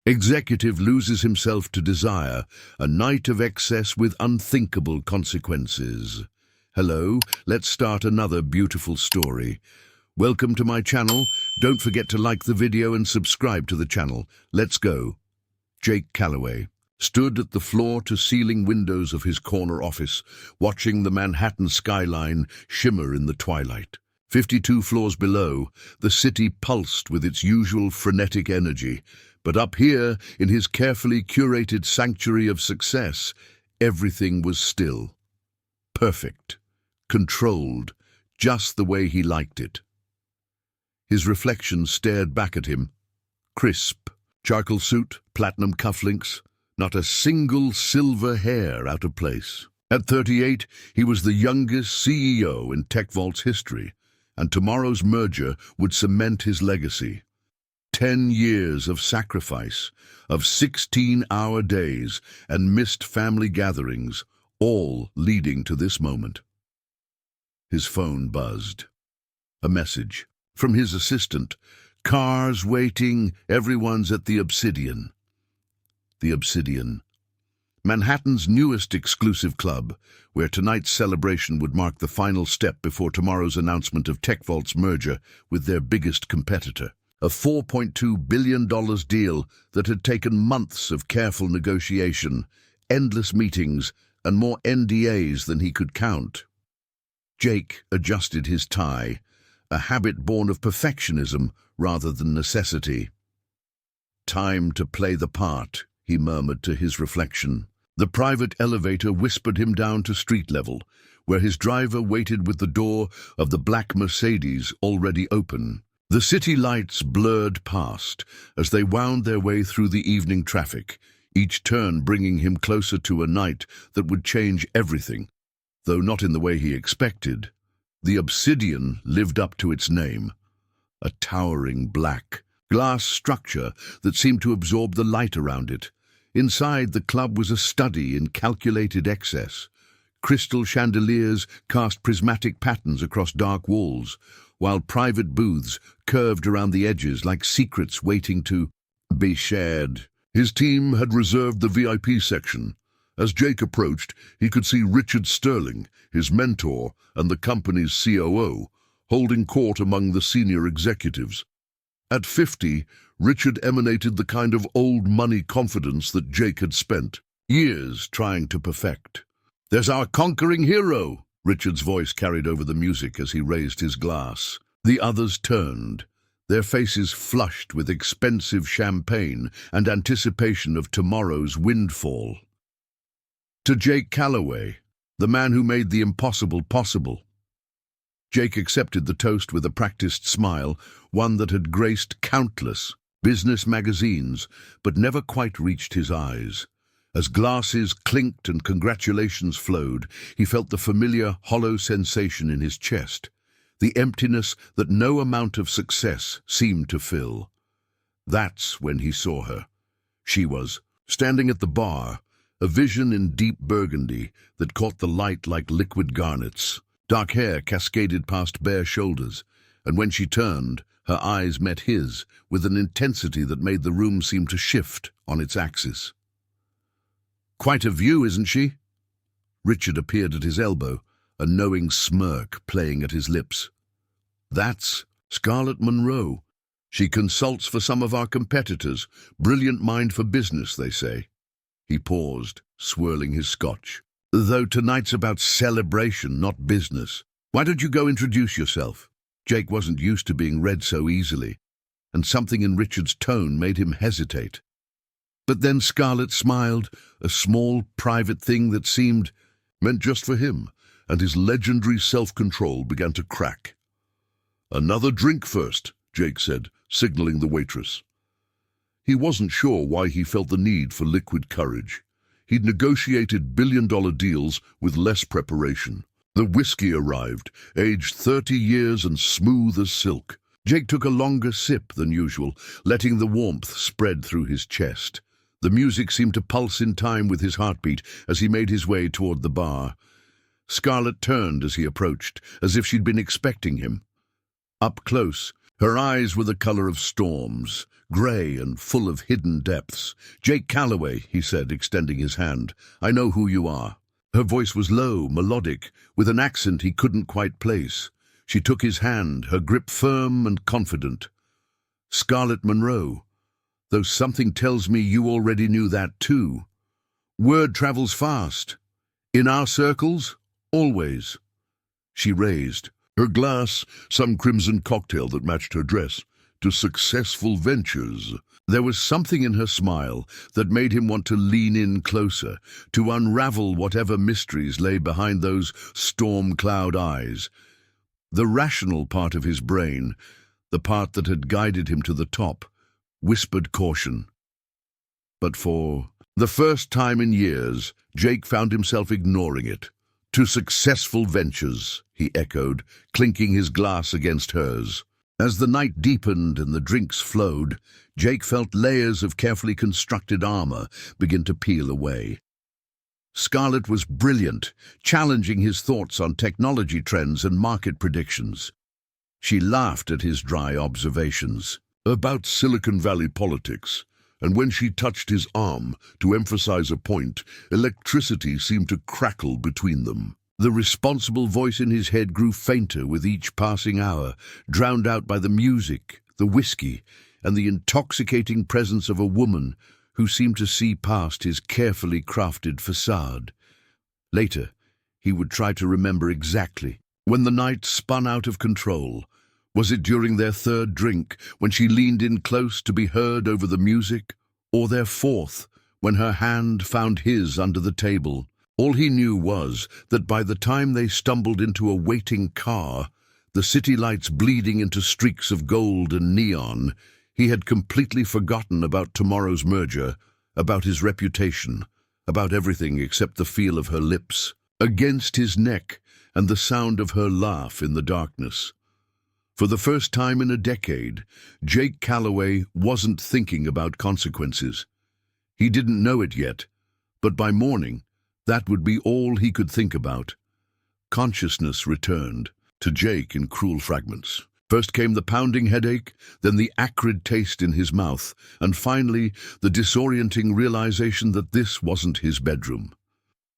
Executive loses himself to desire, a night of excess with unthinkable consequences. Hello, let's start another beautiful story. Welcome to my channel. Don't forget to like the video and subscribe to the channel. Let's go. Jake Calloway stood at the floor-to-ceiling windows of his corner office, watching the Manhattan skyline shimmer in the twilight. 52 floors below, the city pulsed with its usual frenetic energy. But up here, in his carefully curated sanctuary of success, everything was still. Perfect. Controlled. Just the way he liked it. His reflection stared back at him. Crisp. Charcoal suit, platinum cufflinks, not a single silver hair out of place. At 38, he was the youngest CEO in TechVault's history, and tomorrow's merger would cement his legacy. 10 years of sacrifice, of 16-hour days and missed family gatherings, all leading to this moment. His phone buzzed. A message from his assistant. Cars waiting, everyone's at the Obsidian. The Obsidian. Manhattan's newest exclusive club, where tonight's celebration would mark the final step before tomorrow's announcement of TechVault's merger with their biggest competitor. A $4.2 billion deal that had taken months of careful negotiation, endless meetings, and more NDAs than he could count. Jake adjusted his tie, a habit born of perfectionism rather than necessity. Time to play the part, he murmured to his reflection. The private elevator whispered him down to street level, where his driver waited with the door of the black Mercedes already open. The city lights blurred past as they wound their way through the evening traffic, each turn bringing him closer to a night that would change everything. Though not in the way he expected, the Obsidian lived up to its name. A towering black glass structure that seemed to absorb the light around it. Inside, the club was a study in calculated excess. Crystal chandeliers cast prismatic patterns across dark walls, while private booths curved around the edges like secrets waiting to be shared. His team had reserved the VIP section. As Jake approached, he could see Richard Sterling, his mentor and the company's COO, holding court among the senior executives. At 50, Richard emanated the kind of old money confidence that Jake had spent years trying to perfect. "There's our conquering hero," Richard's voice carried over the music as he raised his glass. The others turned, their faces flushed with expensive champagne and anticipation of tomorrow's windfall. To Jake Calloway, the man who made the impossible possible. Jake accepted the toast with a practiced smile, one that had graced countless business magazines, but never quite reached his eyes. As glasses clinked and congratulations flowed, he felt the familiar, hollow sensation in his chest, the emptiness that no amount of success seemed to fill. That's when he saw her. She was standing at the bar, a vision in deep burgundy that caught the light like liquid garnets. Dark hair cascaded past bare shoulders, and when she turned, her eyes met his with an intensity that made the room seem to shift on its axis. "Quite a view, isn't she?" Richard appeared at his elbow, a knowing smirk playing at his lips. "That's Scarlett Monroe. She consults for some of our competitors. Brilliant mind for business, they say." He paused, swirling his scotch. "Though tonight's about celebration, not business. Why don't you go introduce yourself?" Jake wasn't used to being read so easily, and something in Richard's tone made him hesitate. But then Scarlett smiled, a small, private thing that seemed meant just for him, and his legendary self-control began to crack. "Another drink first," Jake said, signaling the waitress. He wasn't sure why he felt the need for liquid courage. He'd negotiated billion-dollar deals with less preparation. The whiskey arrived, aged 30 years and smooth as silk. Jake took a longer sip than usual, letting the warmth spread through his chest. The music seemed to pulse in time with his heartbeat as he made his way toward the bar. Scarlett turned as he approached, as if she'd been expecting him. Up close, Her eyes were the color of storms, grey and full of hidden depths. "Jake Calloway," he said, extending his hand. "I know who you are." Her voice was low, melodic, with an accent he couldn't quite place. She took his hand, her grip firm and confident. "Scarlett Monroe, though something tells me you already knew that too. Word travels fast. In our circles, always." She raised her glass, some crimson cocktail that matched her dress, "to successful ventures." There was something in her smile that made him want to lean in closer, to unravel whatever mysteries lay behind those storm cloud eyes. The rational part of his brain, the part that had guided him to the top, whispered caution. But for the first time in years, Jake found himself ignoring it. "To successful ventures," he echoed, clinking his glass against hers. As the night deepened and the drinks flowed, Jake felt layers of carefully constructed armor begin to peel away. Scarlett was brilliant, challenging his thoughts on technology trends and market predictions. She laughed at his dry observations about Silicon Valley politics, and when she touched his arm to emphasize a point, electricity seemed to crackle between them. The responsible voice in his head grew fainter with each passing hour, drowned out by the music, the whiskey, and the intoxicating presence of a woman who seemed to see past his carefully crafted facade. Later, he would try to remember exactly when the night spun out of control. Was it during their third drink, when she leaned in close to be heard over the music? Or their fourth, when her hand found his under the table? All he knew was that by the time they stumbled into a waiting car, the city lights bleeding into streaks of gold and neon, he had completely forgotten about tomorrow's merger, about his reputation, about everything except the feel of her lips against his neck and the sound of her laugh in the darkness. For the first time in a decade, Jake Calloway wasn't thinking about consequences. He didn't know it yet, but by morning, that would be all he could think about. Consciousness returned to Jake in cruel fragments. First came the pounding headache, then the acrid taste in his mouth, and finally the disorienting realization that this wasn't his bedroom.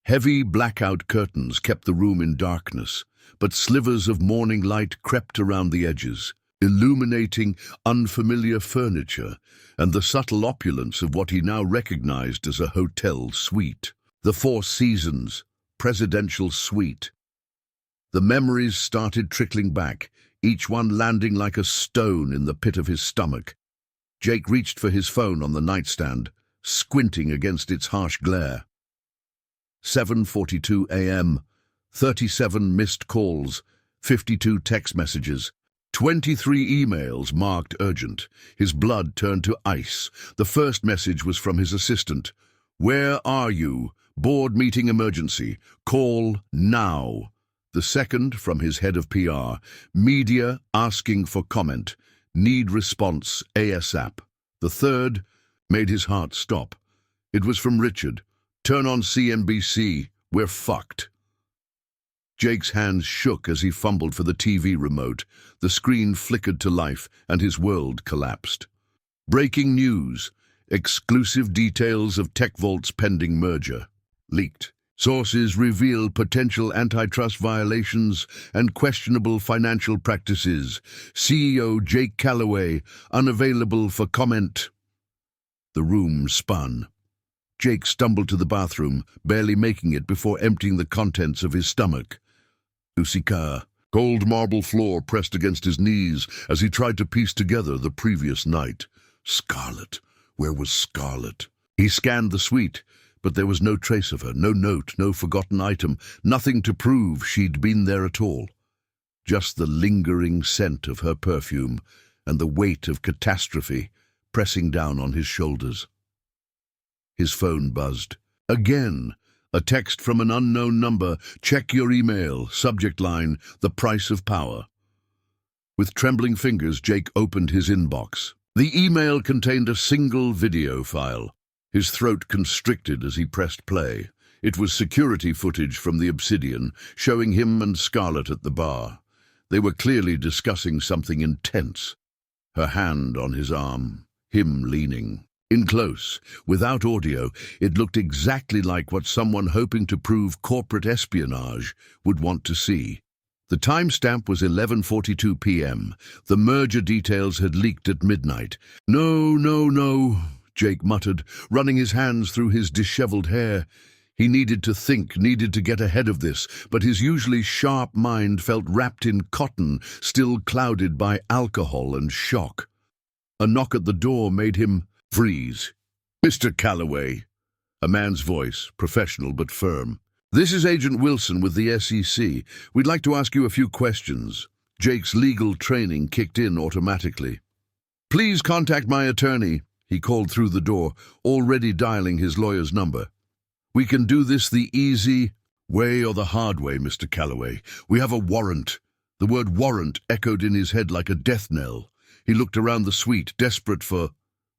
Heavy blackout curtains kept the room in darkness, but slivers of morning light crept around the edges, illuminating unfamiliar furniture and the subtle opulence of what he now recognized as a hotel suite. The Four Seasons presidential suite. The memories started trickling back, each one landing like a stone in the pit of his stomach. Jake reached for his phone on the nightstand, squinting against its harsh glare. 7:42 a.m., 37 missed calls, 52 text messages, 23 emails marked urgent. His blood turned to ice. The first message was from his assistant. "Where are you? Board meeting emergency. Call now." The second, from his head of PR. "Media asking for comment. Need response ASAP." The third made his heart stop. It was from Richard. "Turn on CNBC. We're fucked." Jake's hands shook as he fumbled for the TV remote. The screen flickered to life, and his world collapsed. Breaking news. Exclusive details of TechVault's pending merger. Leaked. Sources reveal potential antitrust violations and questionable financial practices. CEO Jake Calloway, unavailable for comment. The room spun. Jake stumbled to the bathroom, barely making it before emptying the contents of his stomach. Usika. Cold marble floor pressed against his knees as he tried to piece together the previous night. Scarlett. Where was Scarlett? He scanned the suite, but there was no trace of her, no note, no forgotten item, nothing to prove she'd been there at all. Just the lingering scent of her perfume and the weight of catastrophe pressing down on his shoulders. His phone buzzed. Again, a text from an unknown number. "Check your email." Subject line, "The price of power." With trembling fingers, Jake opened his inbox. The email contained a single video file. His throat constricted as he pressed play. It was security footage from the Obsidian, showing him and Scarlett at the bar. They were clearly discussing something intense. her hand on his arm, him leaning. In close, without audio, it looked exactly like what someone hoping to prove corporate espionage would want to see. The timestamp was 11:42 p.m. The merger details had leaked at midnight. "No, no, no," Jake muttered, running his hands through his disheveled hair. He needed to think, needed to get ahead of this, but his usually sharp mind felt wrapped in cotton, still clouded by alcohol and shock. A knock at the door made him freeze. "Mr. Calloway," a man's voice, professional but firm. "This is Agent Wilson with the SEC. We'd like to ask you a few questions." Jake's legal training kicked in automatically. "Please contact my attorney," he called through the door, already dialing his lawyer's number. "We can do this the easy way or the hard way, Mr. Calloway. We have a warrant." The word warrant echoed in his head like a death knell. He looked around the suite, desperate for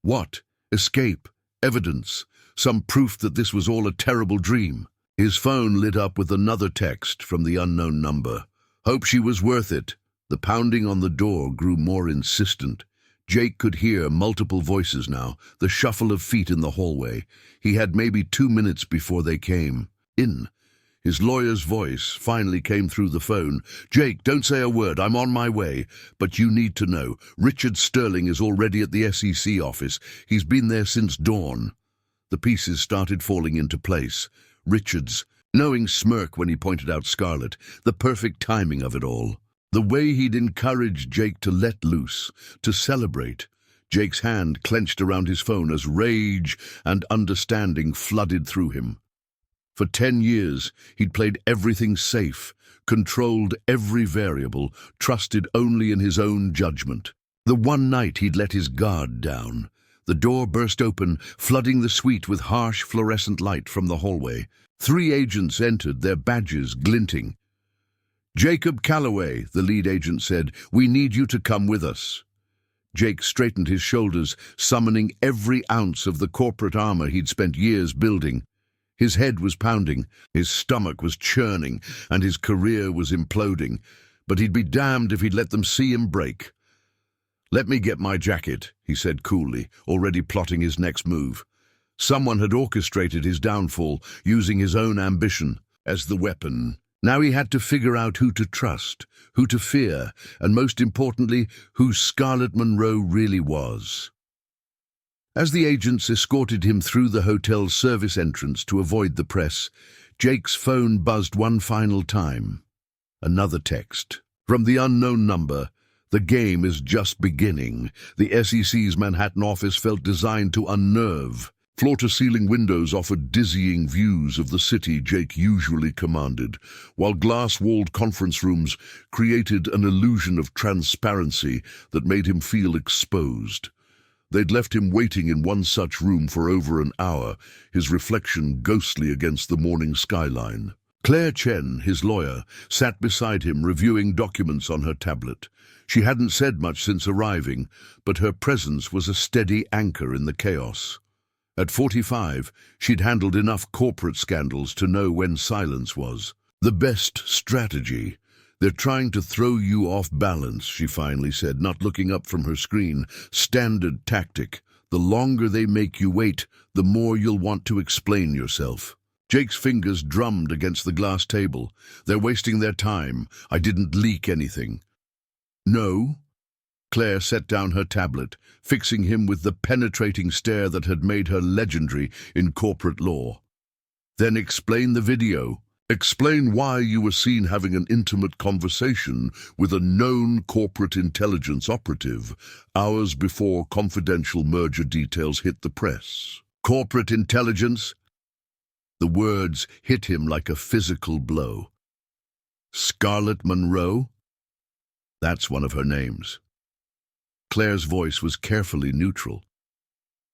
what? Escape, evidence, some proof that this was all a terrible dream. His phone lit up with another text from the unknown number. "Hope she was worth it." The pounding on the door grew more insistent. Jake could hear multiple voices now, the shuffle of feet in the hallway. He had maybe 2 minutes before they came. In. His lawyer's voice finally came through the phone. "Jake, don't say a word. I'm on my way. But you need to know. Richard Sterling is already at the SEC office. He's been there since dawn." The pieces started falling into place. Richard's knowing smirk when he pointed out Scarlett, the perfect timing of it all. The way he'd encouraged Jake to let loose, to celebrate. Jake's hand clenched around his phone as rage and understanding flooded through him. For 10 years, he'd played everything safe, controlled every variable, trusted only in his own judgment. The one night he'd let his guard down. The door burst open, flooding the suite with harsh fluorescent light from the hallway. 3 agents entered, their badges glinting. "Jacob Calloway," the lead agent said, "we need you to come with us." Jake straightened his shoulders, summoning every ounce of the corporate armor he'd spent years building. His head was pounding, his stomach was churning, and his career was imploding. But he'd be damned if he'd let them see him break. "Let me get my jacket," he said coolly, already plotting his next move. Someone had orchestrated his downfall, using his own ambition as the weapon. Now he had to figure out who to trust, who to fear, and most importantly, who Scarlett Monroe really was. As the agents escorted him through the hotel's service entrance to avoid the press, Jake's phone buzzed one final time. Another text. From the unknown number. "The game is just beginning." The SEC's Manhattan office felt designed to unnerve. Floor-to-ceiling windows offered dizzying views of the city Jake usually commanded, while glass-walled conference rooms created an illusion of transparency that made him feel exposed. They'd left him waiting in one such room for over an hour, his reflection ghostly against the morning skyline. Claire Chen, his lawyer, sat beside him reviewing documents on her tablet. She hadn't said much since arriving, but her presence was a steady anchor in the chaos. At 45, she'd handled enough corporate scandals to know when silence was the best strategy. "They're trying to throw you off balance," she finally said, not looking up from her screen. "Standard tactic. The longer they make you wait, the more you'll want to explain yourself." Jake's fingers drummed against the glass table. "They're wasting their time. I didn't leak anything." "No?" Claire set down her tablet, fixing him with the penetrating stare that had made her legendary in corporate law. "Then explain the video. Explain why you were seen having an intimate conversation with a known corporate intelligence operative hours before confidential merger details hit the press." "Corporate intelligence?" The words hit him like a physical blow. "Scarlett Monroe? That's one of her names." Claire's voice was carefully neutral.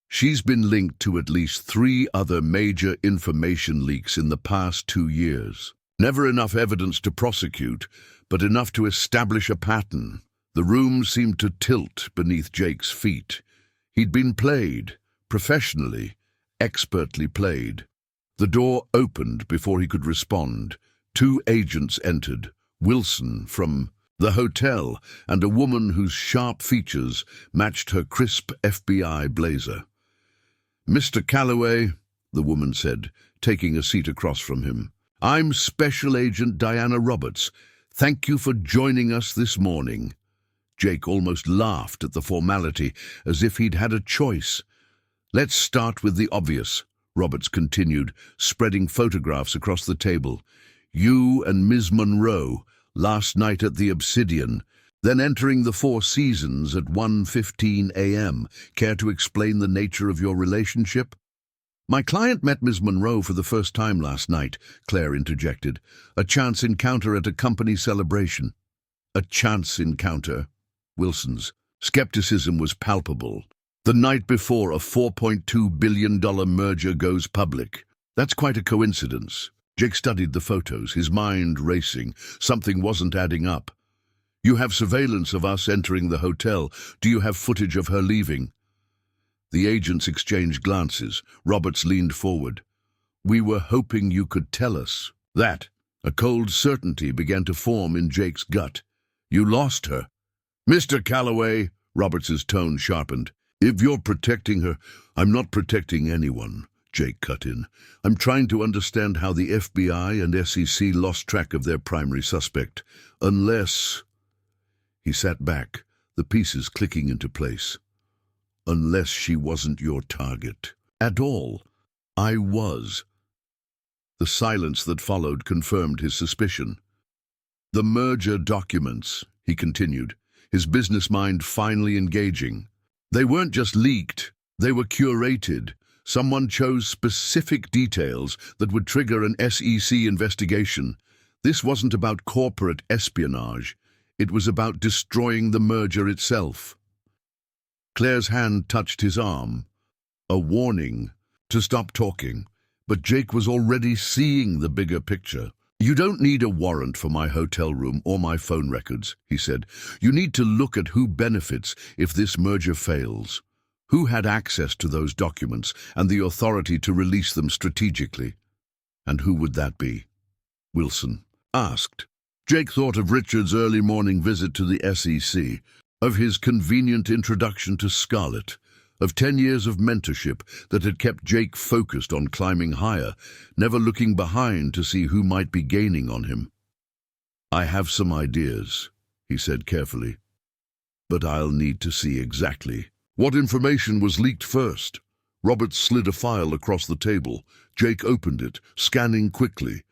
"She's been linked to at least 3 other major information leaks in the past 2 years. Never enough evidence to prosecute, but enough to establish a pattern." The room seemed to tilt beneath Jake's feet. He'd been played, professionally, expertly played. The door opened before he could respond. 2 agents entered. Wilson from the hotel, and a woman whose sharp features matched her crisp FBI blazer. "Mr. Calloway," the woman said, taking a seat across from him, "I'm Special Agent Diana Roberts. Thank you for joining us this morning." Jake almost laughed at the formality, as if he'd had a choice. "Let's start with the obvious," Roberts continued, spreading photographs across the table. "You and Ms. Monroe, last night at the Obsidian, then entering the Four Seasons at 1:15 a.m. Care to explain the nature of your relationship?" "My client met Ms. Monroe for the first time last night," Claire interjected. "A chance encounter at a company celebration." "A chance encounter?" Wilson's skepticism was palpable. "The night before a $4.2 billion merger goes public. That's quite a coincidence." Jake studied the photos, his mind racing. Something wasn't adding up. "You have surveillance of us entering the hotel. Do you have footage of her leaving?" The agents exchanged glances. Roberts leaned forward. "We were hoping you could tell us that." A cold certainty began to form in Jake's gut. "You lost her." "Mr. Calloway," Roberts's tone sharpened, "if you're protecting her—" "I'm not protecting anyone," Jake cut in. "I'm trying to understand how the FBI and SEC lost track of their primary suspect. Unless—" He sat back, the pieces clicking into place. "Unless she wasn't your target. At all." "I was." The silence that followed confirmed his suspicion. "The merger documents," he continued, his business mind finally engaging. "They weren't just leaked, they were curated. Someone chose specific details that would trigger an SEC investigation. This wasn't about corporate espionage. It was about destroying the merger itself." Claire's hand touched his arm, a warning to stop talking, but Jake was already seeing the bigger picture. "You don't need a warrant for my hotel room or my phone records," he said. "You need to look at who benefits if this merger fails. Who had access to those documents and the authority to release them strategically? And who would that be?" Wilson asked. Jake thought of Richard's early morning visit to the SEC, of his convenient introduction to Scarlett, of 10 years of mentorship that had kept Jake focused on climbing higher, never looking behind to see who might be gaining on him. "I have some ideas," he said carefully, "but I'll need to see exactly what information was leaked first." Roberts slid a file across the table. Jake opened it, scanning quickly.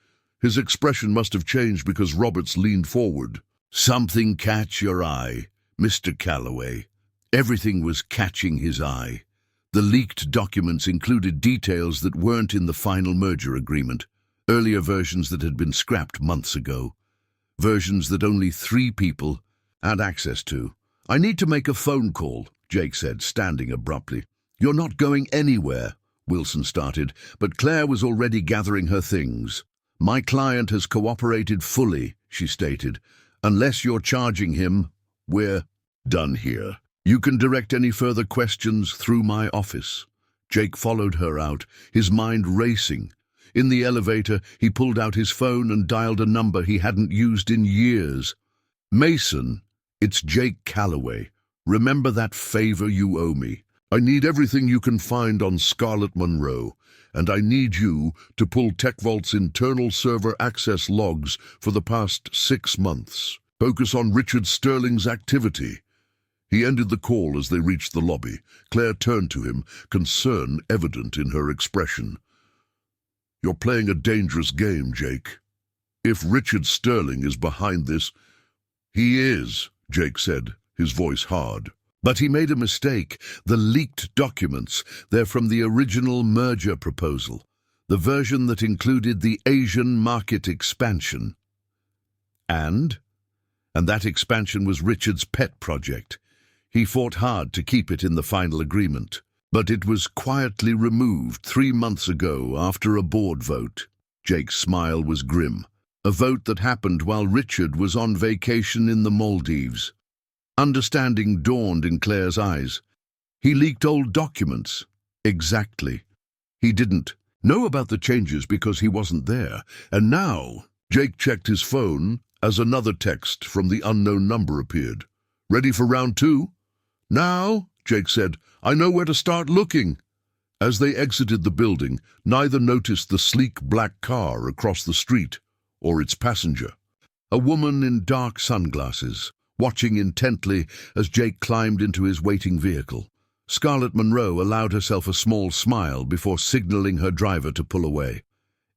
His expression must have changed because Roberts leaned forward. "Something catch your eye, Mr. Calloway." Everything was catching his eye. The leaked documents included details that weren't in the final merger agreement, earlier versions that had been scrapped months ago, versions that only 3 people had access to. "I need to make a phone call," Jake said, standing abruptly. "You're not going anywhere," Wilson started, but Claire was already gathering her things. "My client has cooperated fully," she stated. "Unless you're charging him, we're done here. You can direct any further questions through my office." Jake followed her out, his mind racing. In the elevator, he pulled out his phone and dialed a number he hadn't used in years. "Mason, it's Jake Calloway. Remember that favor you owe me. I need everything you can find on Scarlett Monroe, and I need you to pull TechVault's internal server access logs for the past 6 months. Focus on Richard Sterling's activity." He ended the call as they reached the lobby. Claire turned to him, concern evident in her expression. "You're playing a dangerous game, Jake. If Richard Sterling is behind this—" "He is," Jake said, his voice hard. "But he made a mistake. The leaked documents, they're from the original merger proposal, the version that included the Asian market expansion. And that expansion was Richard's pet project. He fought hard to keep it in the final agreement, but it was quietly removed 3 months ago after a board vote." Jake's smile was grim. "A vote that happened while Richard was on vacation in the Maldives." Understanding dawned in Claire's eyes. "He leaked old documents." "Exactly. He didn't know about the changes because he wasn't there. And now—" Jake checked his phone as another text from the unknown number appeared. "Ready for round two?" "Now," Jake said. "I know where to start looking." As they exited the building, neither noticed the sleek black car across the street or its passenger. A woman in dark sunglasses, watching intently as Jake climbed into his waiting vehicle. Scarlett Monroe allowed herself a small smile before signaling her driver to pull away.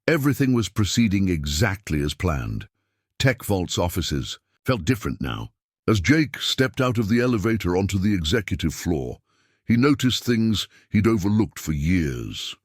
Everything was proceeding exactly as planned. Tech Vault's offices felt different now. As Jake stepped out of the elevator onto the executive floor, he noticed things he'd overlooked for years.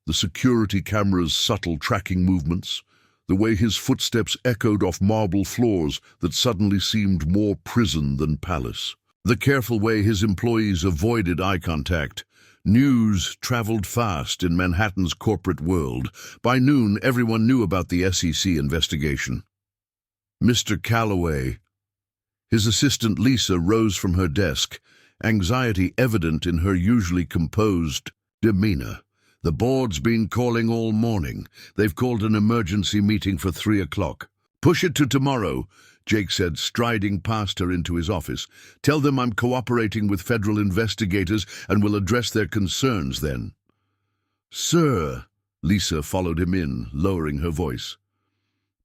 The security camera's subtle tracking movements, the way his footsteps echoed off marble floors that suddenly seemed more prison than palace. The careful way his employees avoided eye contact. News traveled fast in Manhattan's corporate world. By noon, everyone knew about the SEC investigation. "Mr. Calloway." His assistant Lisa rose from her desk, anxiety evident in her usually composed demeanor. "The board's been calling all morning. They've called an emergency meeting for 3 o'clock. "Push it to tomorrow," Jake said, striding past her into his office. "Tell them I'm cooperating with federal investigators and will address their concerns then." "Sir," Lisa followed him in, lowering her voice.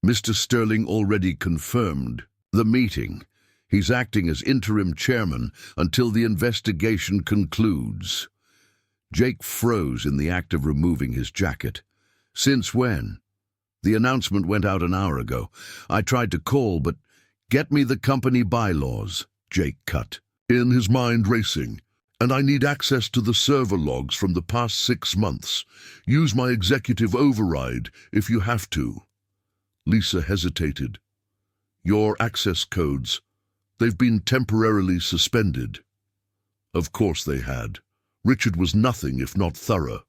"Mr. Sterling already confirmed the meeting. He's acting as interim chairman until the investigation concludes." Jake froze in the act of removing his jacket. "Since when?" "The announcement went out an hour ago. I tried to call, but—" "Get me the company bylaws," Jake cut in, his mind racing. "And I need access to the server logs from the past 6 months. Use my executive override if you have to." Lisa hesitated. "Your access codes, they've been temporarily suspended." Of course they had. Richard was nothing if not thorough.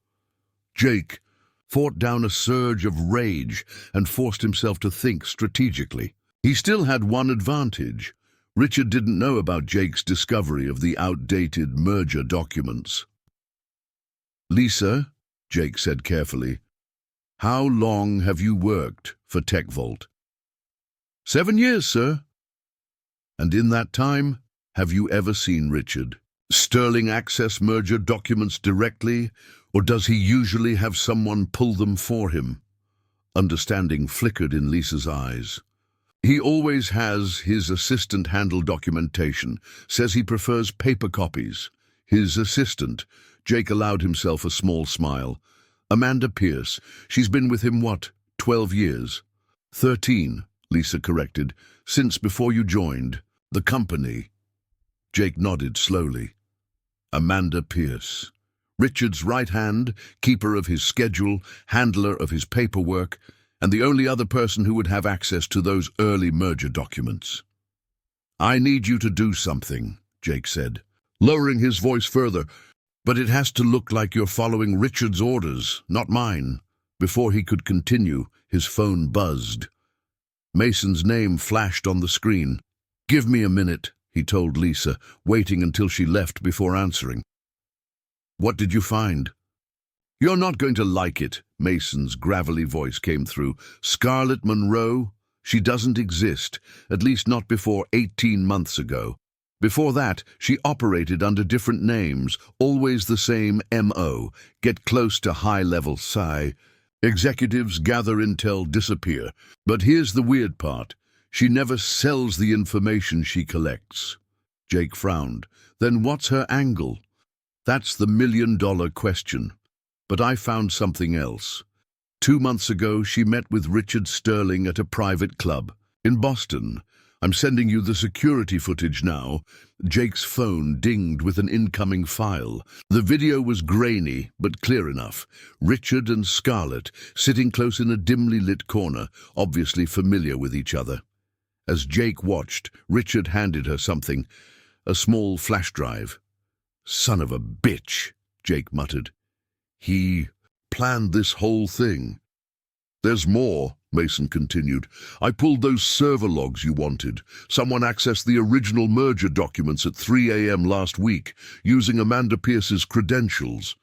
Jake fought down a surge of rage and forced himself to think strategically. He still had one advantage. Richard didn't know about Jake's discovery of the outdated merger documents. "Lisa," Jake said carefully, "how long have you worked for Tech Vault?" "7 years, sir." "And in that time, have you ever seen Richard? Sterling access merger documents directly, or does he usually have someone pull them for him?" Understanding flickered in Lisa's eyes. "He always has his assistant handle documentation. Says he prefers paper copies." His assistant, Jake allowed himself a small smile. "Amanda Pierce. She's been with him, 12 years? 13, Lisa corrected. "Since before you joined the company." Jake nodded slowly. Amanda Pierce. Richard's right hand, keeper of his schedule, handler of his paperwork, and the only other person who would have access to those early merger documents. "I need you to do something," Jake said, lowering his voice further, "but it has to look like you're following Richard's orders, not mine." Before he could continue, his phone buzzed. Mason's name flashed on the screen. "Give me a minute," he told Lisa, waiting until she left before answering. "What did you find?" "You're not going to like it," Mason's gravelly voice came through. "Scarlett Monroe? She doesn't exist, at least not before 18 months ago. Before that, she operated under different names, always the same M.O. Get close to high-level psi. Executives gather intel, disappear. But here's the weird part. She never sells the information she collects." Jake frowned. "Then what's her angle?" "That's the million-dollar question. But I found something else. 2 months ago, she met with Richard Sterling at a private club in Boston. I'm sending you the security footage now." Jake's phone dinged with an incoming file. The video was grainy, but clear enough. Richard and Scarlett, sitting close in a dimly lit corner, obviously familiar with each other. As Jake watched, Richard handed her something, a small flash drive. "Son of a bitch," Jake muttered. "He planned this whole thing." "There's more," Mason continued. "I pulled those server logs you wanted. Someone accessed the original merger documents at 3 a.m. last week, using Amanda Pierce's credentials.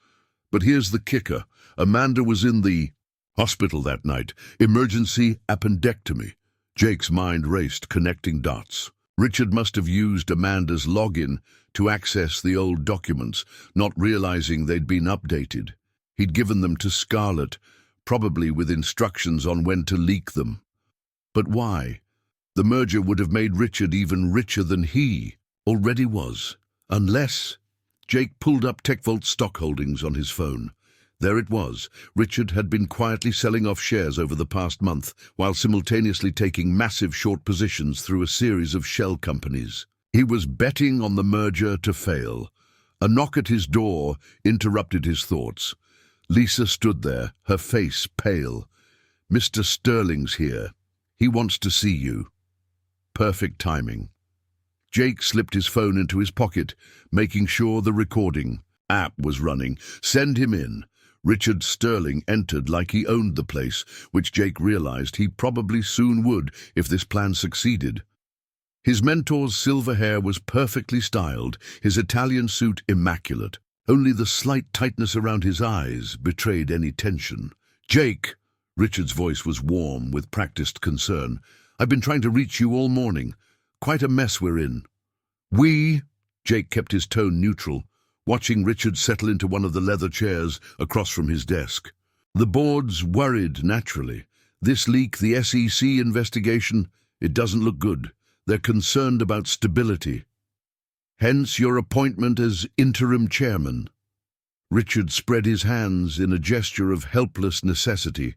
But here's the kicker. Amanda was in the hospital that night. Emergency appendectomy. Jake's mind raced, connecting dots. Richard must have used Amanda's login to access the old documents, not realizing they'd been updated. He'd given them to Scarlett, probably with instructions on when to leak them. But why? The merger would have made Richard even richer than he already was. Unless... Jake pulled up TechVolt's stock holdings on his phone. There it was. Richard had been quietly selling off shares over the past month, while simultaneously taking massive short positions through a series of shell companies. He was betting on the merger to fail. A knock at his door interrupted his thoughts. Lisa stood there, her face pale. "Mr. Sterling's here. He wants to see you." Perfect timing. Jake slipped his phone into his pocket, making sure the recording app was running. "Send him in." Richard Sterling entered like he owned the place, which Jake realized he probably soon would if this plan succeeded. His mentor's silver hair was perfectly styled, his Italian suit immaculate. Only the slight tightness around his eyes betrayed any tension. "Jake," Richard's voice was warm with practiced concern, "I've been trying to reach you all morning. Quite a mess we're in." "We?" Jake kept his tone neutral, watching Richard settle into one of the leather chairs across from his desk. "The board's worried, naturally. This leak, the SEC investigation, it doesn't look good. They're concerned about stability. Hence your appointment as interim chairman." Richard spread his hands in a gesture of helpless necessity.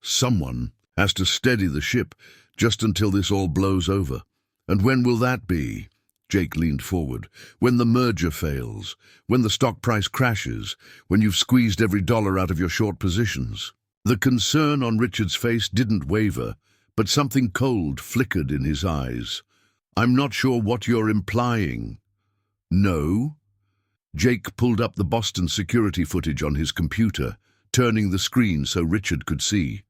"Someone has to steady the ship just until this all blows over. And when will that be?" Jake leaned forward. "When the merger fails, when the stock price crashes, when you've squeezed every dollar out of your short positions." The concern on Richard's face didn't waver, but something cold flickered in his eyes. "I'm not sure what you're implying." "No?" Jake pulled up the Boston security footage on his computer, turning the screen so Richard could see.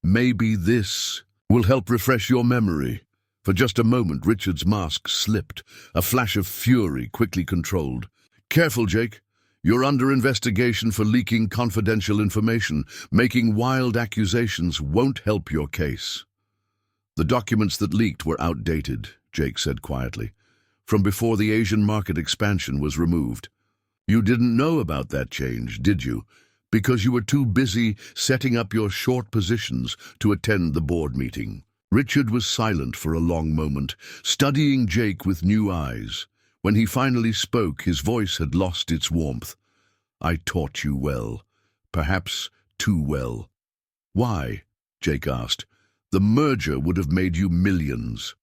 "Maybe this will help refresh your memory." For just a moment, Richard's mask slipped, a flash of fury quickly controlled. "Careful, Jake. You're under investigation for leaking confidential information. Making wild accusations won't help your case." "The documents that leaked were outdated," Jake said quietly, "from before the Asian market expansion was removed." "You didn't know about that change, did you? Because you were too busy setting up your short positions to attend the board meeting." Richard was silent for a long moment, studying Jake with new eyes. When he finally spoke, his voice had lost its warmth. "I taught you well. Perhaps too well." "Why?" Jake asked. "The merger would have made you millions."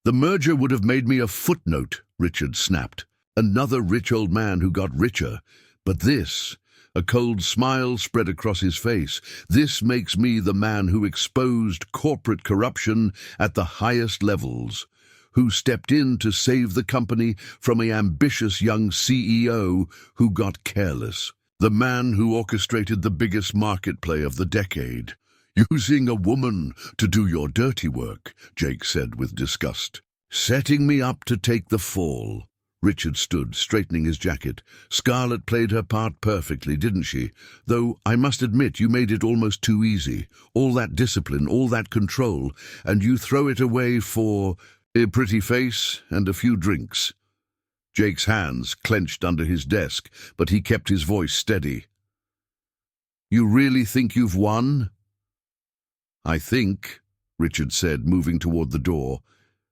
"The merger would have made me a footnote," Richard snapped. "Another rich old man who got richer. But this..." A cold smile spread across his face. "This makes me the man who exposed corporate corruption at the highest levels, who stepped in to save the company from an ambitious young CEO who got careless. The man who orchestrated the biggest market play of the decade. Using a woman to do your dirty work," Jake said with disgust. "Setting me up to take the fall." Richard stood, straightening his jacket. "Scarlett played her part perfectly, didn't she? Though I must admit you made it almost too easy. All that discipline, all that control, and you throw it away for a pretty face and a few drinks." Jake's hands clenched under his desk, but he kept his voice steady. "You really think you've won?" "I think," Richard said, moving toward the door,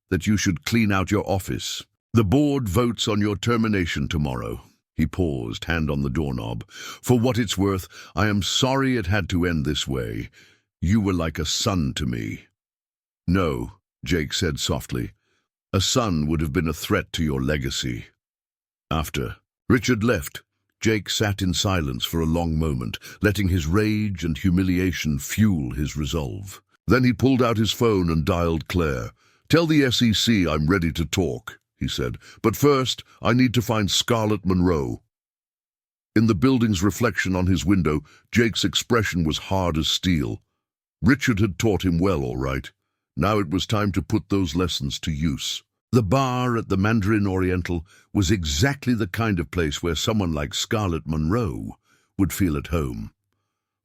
"that you should clean out your office. The board votes on your termination tomorrow." He paused, hand on the doorknob. "For what it's worth, I am sorry it had to end this way. You were like a son to me." "No," Jake said softly. "A son would have been a threat to your legacy." After Richard left, Jake sat in silence for a long moment, letting his rage and humiliation fuel his resolve. Then he pulled out his phone and dialed Claire. "Tell the SEC I'm ready to talk," he said. "But first, I need to find Scarlett Monroe." In the building's reflection on his window, Jake's expression was hard as steel. Richard had taught him well, all right. Now it was time to put those lessons to use. The bar at the Mandarin Oriental was exactly the kind of place where someone like Scarlett Monroe would feel at home.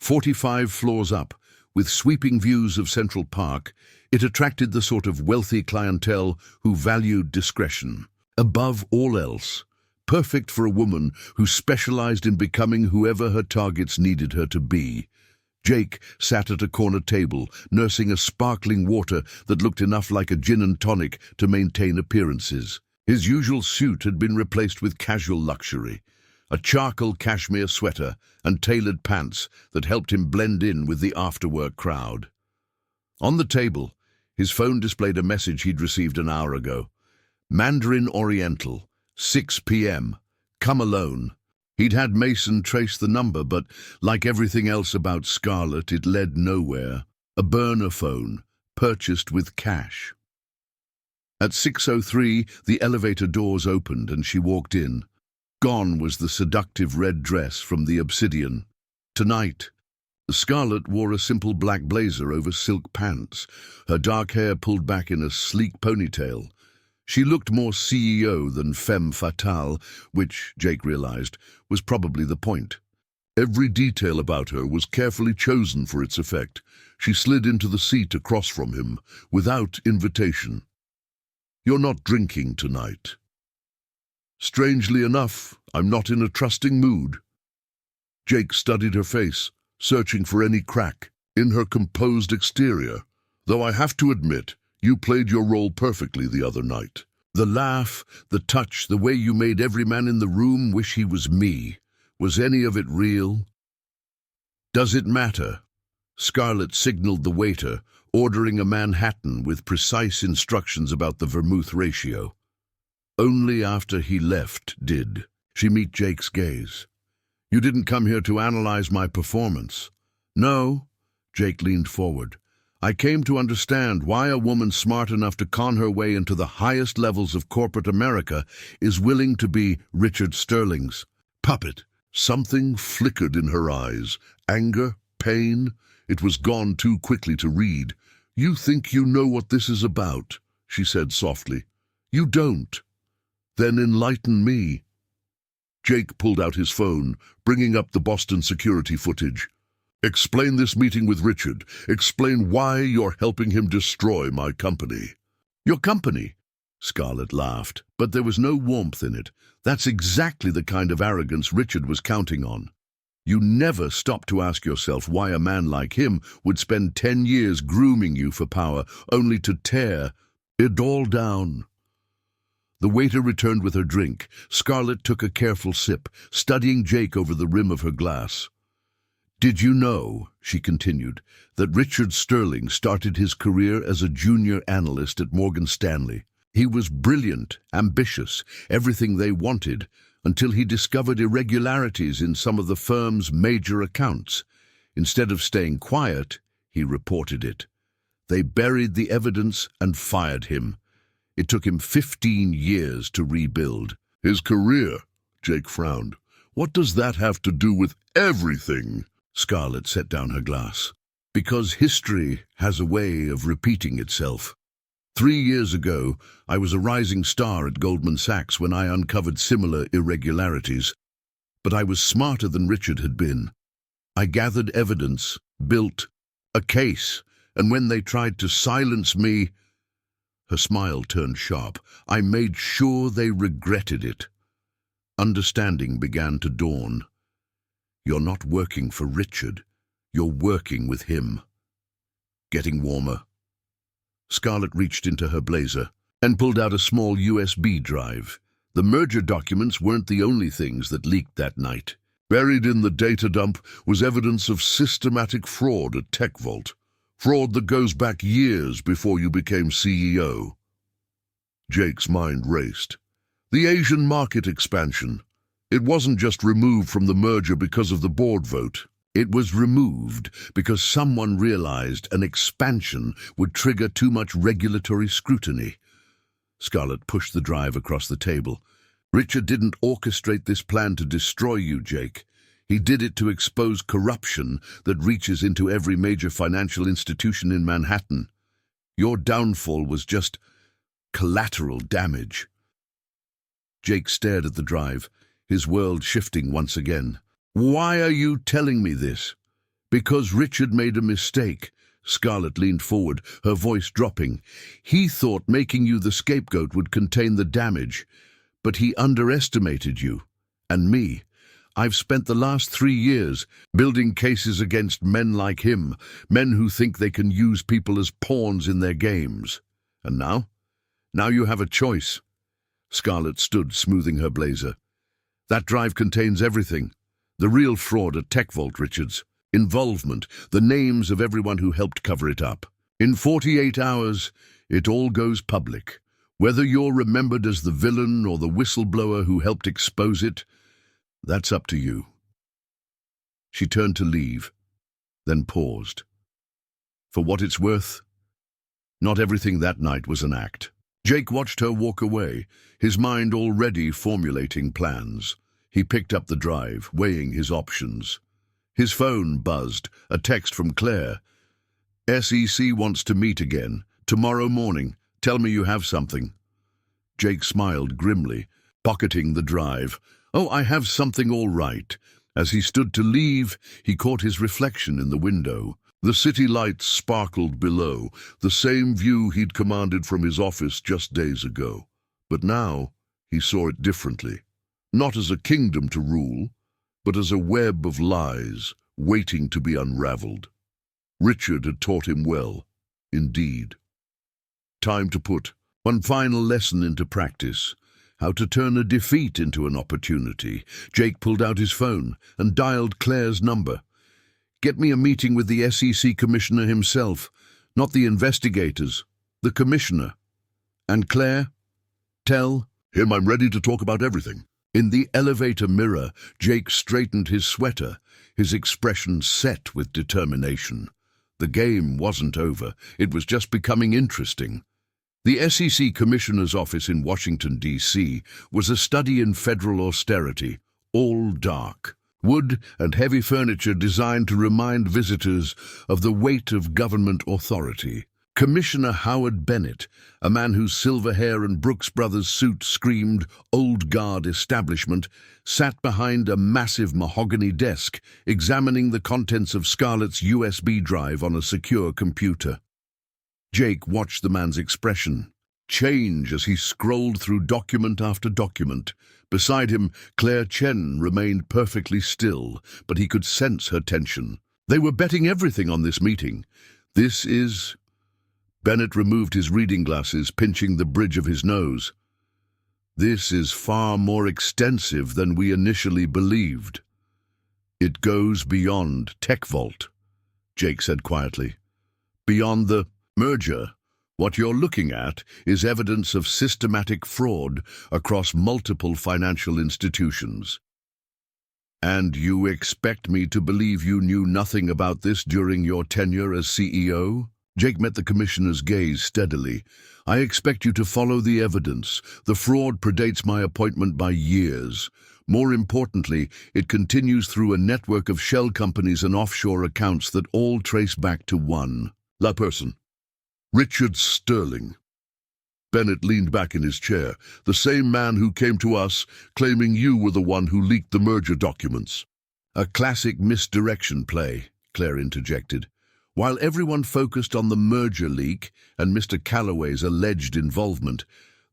45 floors up, With sweeping views of Central Park, it attracted the sort of wealthy clientele who valued discretion. Above all else, perfect for a woman who specialized in becoming whoever her targets needed her to be. Jake sat at a corner table, nursing a sparkling water that looked enough like a gin and tonic to maintain appearances. His usual suit had been replaced with casual luxury, a charcoal cashmere sweater and tailored pants that helped him blend in with the after-work crowd. On the table, his phone displayed a message he'd received an hour ago. Mandarin Oriental, 6 p.m. Come alone. He'd had Mason trace the number, but like everything else about Scarlett, it led nowhere. A burner phone, purchased with cash. At 6:03, the elevator doors opened and she walked in. Gone was the seductive red dress from the Obsidian. Tonight, Scarlett wore a simple black blazer over silk pants, her dark hair pulled back in a sleek ponytail. She looked more CEO than femme fatale, which, Jake realized, was probably the point. Every detail about her was carefully chosen for its effect. She slid into the seat across from him, without invitation. "You're not drinking tonight." "Strangely enough, I'm not in a trusting mood." Jake studied her face, searching for any crack in her composed exterior. "Though I have to admit, you played your role perfectly the other night. The laugh, the touch, the way you made every man in the room wish he was me. Was any of it real?" "Does it matter?" Scarlett signaled the waiter, ordering a Manhattan with precise instructions about the vermouth ratio. Only after he left did she meet Jake's gaze. "You didn't come here to analyze my performance." "No," Jake leaned forward. "I came to understand why a woman smart enough to con her way into the highest levels of corporate America is willing to be Richard Sterling's puppet." Something flickered in her eyes. Anger, pain. It was gone too quickly to read. "You think you know what this is about," she said softly. "You don't. Then enlighten me." Jake pulled out his phone, bringing up the Boston security footage. "Explain this meeting with Richard. Explain why you're helping him destroy my company." "Your company?" Scarlett laughed, but there was no warmth in it. That's exactly the kind of arrogance Richard was counting on. You never stop to ask yourself why a man like him would spend 10 years grooming you for power, only to tear it all down. The waiter returned with her drink. Scarlett took a careful sip, studying Jake over the rim of her glass. "Did you know," she continued, "that Richard Sterling started his career as a junior analyst at Morgan Stanley? He was brilliant, ambitious, everything they wanted, until he discovered irregularities in some of the firm's major accounts. Instead of staying quiet, he reported it. They buried the evidence and fired him. It took him 15 years to rebuild." "His career?" Jake frowned. "What does that have to do with everything?" Scarlett set down her glass. "Because history has a way of repeating itself. 3 years ago, I was a rising star at Goldman Sachs when I uncovered similar irregularities. But I was smarter than Richard had been. I gathered evidence, built a case, and when they tried to silence me—" Her smile turned sharp. "I made sure they regretted it." Understanding began to dawn. "You're not working for Richard. You're working with him." Getting warmer. Scarlett reached into her blazer and pulled out a small USB drive. The merger documents weren't the only things that leaked that night. Buried in the data dump was evidence of systematic fraud at Tech Vault. Fraud that goes back years before you became CEO. Jake's mind raced. The Asian market expansion. It wasn't just removed from the merger because of the board vote. It was removed because someone realized an expansion would trigger too much regulatory scrutiny. Scarlett pushed the drive across the table. "Richard didn't orchestrate this plan to destroy you, Jake. He did it to expose corruption that reaches into every major financial institution in Manhattan. Your downfall was just collateral damage." Jake stared at the drive, his world shifting once again. "Why are you telling me this?" Because Richard made a mistake. Scarlett leaned forward, her voice dropping. He thought making you the scapegoat would contain the damage, but he underestimated you. And me. I've spent the last 3 years building cases against men like him, men who think they can use people as pawns in their games. And now? Now you have a choice. Scarlett stood, smoothing her blazer. That drive contains everything. The real fraud at Tech Vault, Richards. Involvement, the names of everyone who helped cover it up. In 48 hours, it all goes public. Whether you're remembered as the villain or the whistleblower who helped expose it, that's up to you. She turned to leave, then paused. For what it's worth, not everything that night was an act. Jake watched her walk away, his mind already formulating plans. He picked up the drive, weighing his options. His phone buzzed, a text from Claire. SEC wants to meet again. Tomorrow morning. Tell me you have something. Jake smiled grimly, pocketing the drive. Oh, I have something all right. As he stood to leave, he caught his reflection in the window. The city lights sparkled below, the same view he'd commanded from his office just days ago. But now he saw it differently. Not as a kingdom to rule, but as a web of lies waiting to be unraveled. Richard had taught him well, indeed. Time to put one final lesson into practice, how to turn a defeat into an opportunity. Jake pulled out his phone and dialed Claire's number. Get me a meeting with the SEC commissioner himself, not the investigators, the commissioner. And Claire? Tell him I'm ready to talk about everything. In the elevator mirror, Jake straightened his sweater, his expression set with determination. The game wasn't over, it was just becoming interesting. The SEC Commissioner's office in Washington, D.C. was a study in federal austerity, all dark. Wood and heavy furniture designed to remind visitors of the weight of government authority. Commissioner Howard Bennett, a man whose silver hair and Brooks Brothers suit screamed old guard establishment, sat behind a massive mahogany desk, examining the contents of Scarlett's USB drive on a secure computer. Jake watched the man's expression change as he scrolled through document after document. Beside him, Claire Chen remained perfectly still, but he could sense her tension. They were betting everything on this meeting. This is... Bennett removed his reading glasses, pinching the bridge of his nose. This is far more extensive than we initially believed. It goes beyond Tech Vault, Jake said quietly. Beyond the merger. What you're looking at is evidence of systematic fraud across multiple financial institutions. And you expect me to believe you knew nothing about this during your tenure as CEO? Jake met the commissioner's gaze steadily. I expect you to follow the evidence. The fraud predates my appointment by years. More importantly, it continues through a network of shell companies and offshore accounts that all trace back to one person. Richard Sterling. Bennett leaned back in his chair. The same man who came to us, claiming you were the one who leaked the merger documents. A classic misdirection play, Claire interjected. While everyone focused on the merger leak and Mr. Calloway's alleged involvement,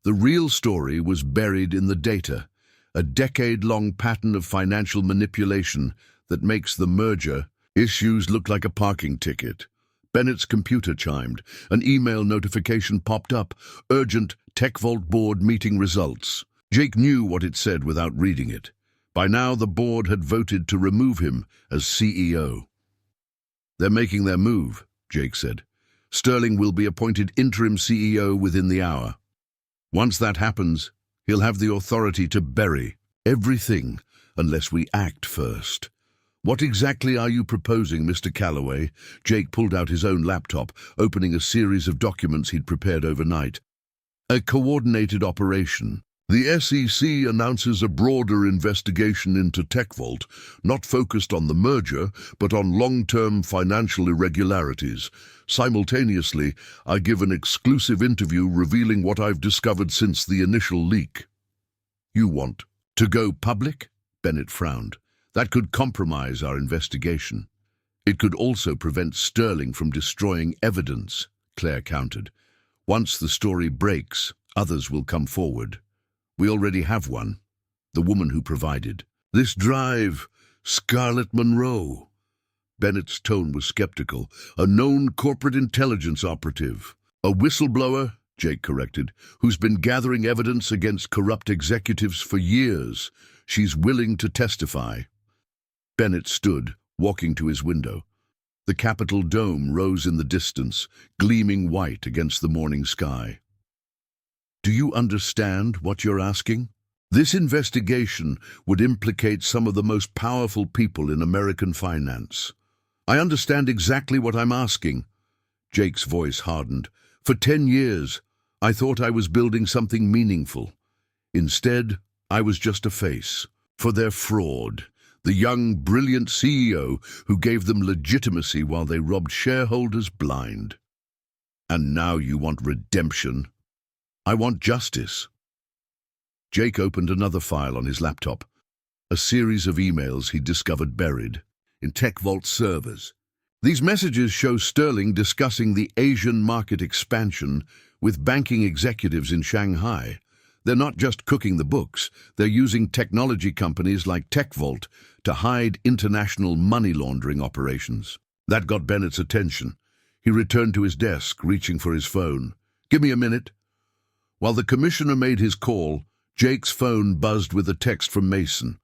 the real story was buried in the data, a decade-long pattern of financial manipulation that makes the merger issues look like a parking ticket. Bennett's computer chimed. An email notification popped up. Urgent Tech Vault board meeting results. Jake knew what it said without reading it. By now the board had voted to remove him as CEO. They're making their move, Jake said. Sterling will be appointed interim CEO within the hour. Once that happens, he'll have the authority to bury everything unless we act first. What exactly are you proposing, Mr. Calloway? Jake pulled out his own laptop, opening a series of documents he'd prepared overnight. A coordinated operation. The SEC announces a broader investigation into Tech Vault, not focused on the merger, but on long-term financial irregularities. Simultaneously, I give an exclusive interview revealing what I've discovered since the initial leak. You want to go public? Bennett frowned. That could compromise our investigation. It could also prevent Sterling from destroying evidence, Claire countered. Once the story breaks, others will come forward. We already have one, the woman who provided. This drive, Scarlett Monroe. Bennett's tone was skeptical. A known corporate intelligence operative. A whistleblower, Jake corrected, who's been gathering evidence against corrupt executives for years. She's willing to testify. Bennett stood, walking to his window. The Capitol dome rose in the distance, gleaming white against the morning sky. Do you understand what you're asking? This investigation would implicate some of the most powerful people in American finance. I understand exactly what I'm asking. Jake's voice hardened. For 10 years, I thought I was building something meaningful. Instead, I was just a face for their fraud. The young, brilliant CEO who gave them legitimacy while they robbed shareholders blind. And now you want redemption. I want justice. Jake opened another file on his laptop, a series of emails he discovered buried in TechVault servers. These messages show Sterling discussing the Asian market expansion with banking executives in Shanghai. They're not just cooking the books, they're using technology companies like TechVault to hide international money laundering operations. That got Bennett's attention. He returned to his desk, reaching for his phone. Give me a minute. While the commissioner made his call, Jake's phone buzzed with a text from Mason.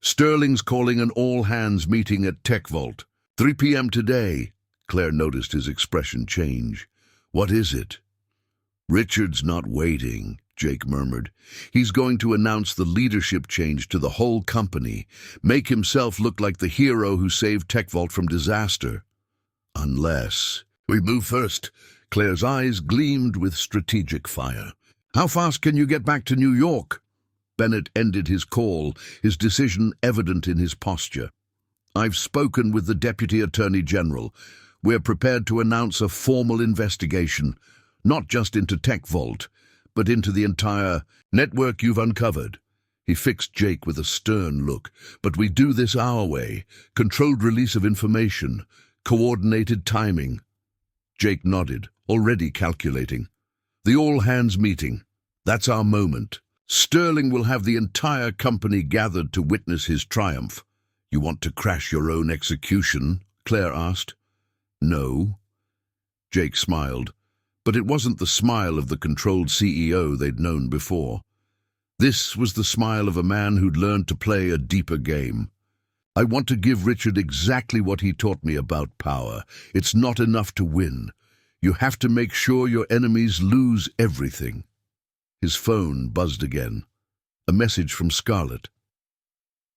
Sterling's calling an all-hands meeting at TechVault. 3 p.m. today. Claire noticed his expression change. What is it? Richard's not waiting, Jake murmured. He's going to announce the leadership change to the whole company, make himself look like the hero who saved TechVault from disaster. Unless we move first. Claire's eyes gleamed with strategic fire. How fast can you get back to New York? Bennett ended his call, his decision evident in his posture. I've spoken with the Deputy Attorney General. We're prepared to announce a formal investigation, not just into TechVault, but into the entire network you've uncovered. He fixed Jake with a stern look. But we do this our way. Controlled release of information. Coordinated timing. Jake nodded, already calculating. The all-hands meeting. That's our moment. Sterling will have the entire company gathered to witness his triumph. You want to crash your own execution? Claire asked. No. Jake smiled, but it wasn't the smile of the controlled CEO they'd known before. This was the smile of a man who'd learned to play a deeper game. I want to give Richard exactly what he taught me about power. It's not enough to win. You have to make sure your enemies lose everything. His phone buzzed again. A message from Scarlett.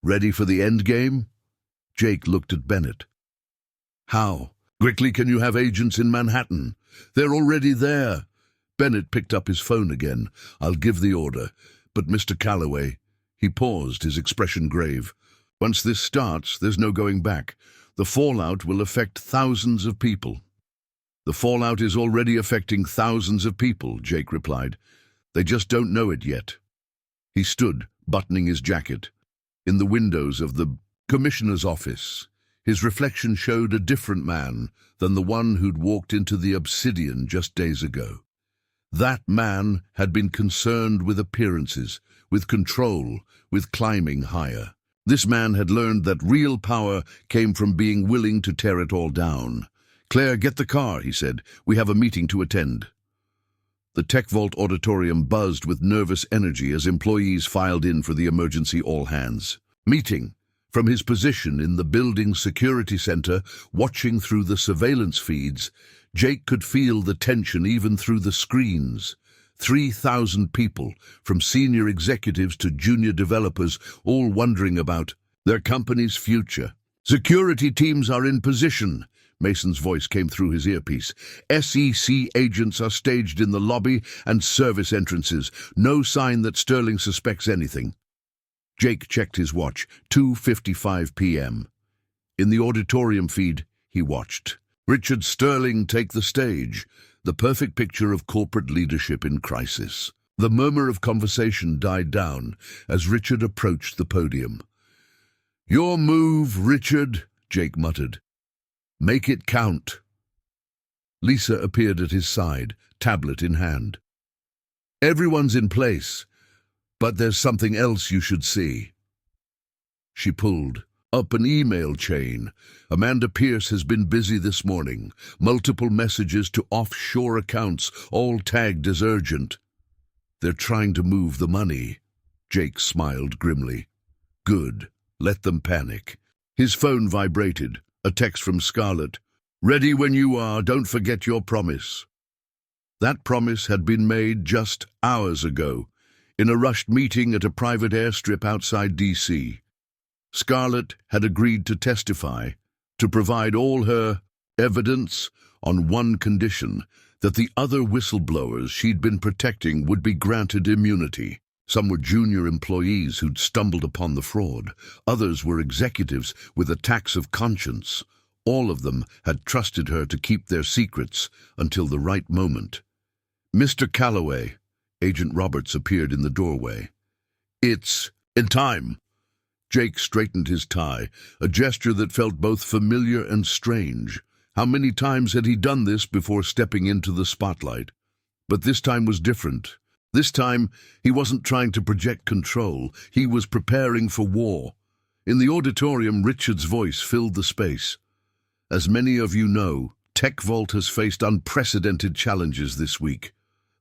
Ready for the end game? Jake looked at Bennett. How? Quickly, can you have agents in Manhattan? They're already there. Bennett picked up his phone again. I'll give the order. But Mr. Calloway, he paused, his expression grave. Once this starts, there's no going back. The fallout will affect thousands of people. The fallout is already affecting thousands of people, Jake replied. They just don't know it yet. He stood, buttoning his jacket. In the windows of the commissioner's office, his reflection showed a different man than the one who'd walked into the Obsidian just days ago. That man had been concerned with appearances, with control, with climbing higher. This man had learned that real power came from being willing to tear it all down. Claire, get the car, he said. We have a meeting to attend. The TechVault auditorium buzzed with nervous energy as employees filed in for the emergency all-hands meeting. From his position in the building's security center, watching through the surveillance feeds, Jake could feel the tension even through the screens. 3,000 people, from senior executives to junior developers, all wondering about their company's future. Security teams are in position. Mason's voice came through his earpiece. SEC agents are staged in the lobby and service entrances. No sign that Sterling suspects anything. Jake checked his watch. 2:55 p.m. In the auditorium feed, he watched Richard Sterling take the stage, the perfect picture of corporate leadership in crisis. The murmur of conversation died down as Richard approached the podium. "Your move, Richard," Jake muttered. Make it count. Lisa appeared at his side, tablet in hand. Everyone's in place, but there's something else you should see. She pulled up an email chain. Amanda Pierce has been busy this morning. Multiple messages to offshore accounts, all tagged as urgent. They're trying to move the money. Jake smiled grimly. Good. Let them panic. His phone vibrated. A text from Scarlett. Ready when you are. Don't forget your promise. That promise had been made just hours ago, in a rushed meeting at a private airstrip outside D.C. Scarlett had agreed to testify, to provide all her evidence on one condition, that the other whistleblowers she'd been protecting would be granted immunity. Some were junior employees who'd stumbled upon the fraud. Others were executives with attacks of conscience. All of them had trusted her to keep their secrets until the right moment. Mr. Calloway, Agent Roberts appeared in the doorway. It's in time. Jake straightened his tie, a gesture that felt both familiar and strange. How many times had he done this before stepping into the spotlight? But this time was different. This time, he wasn't trying to project control. He was preparing for war. In the auditorium, Richard's voice filled the space. As many of you know, Tech Vault has faced unprecedented challenges this week.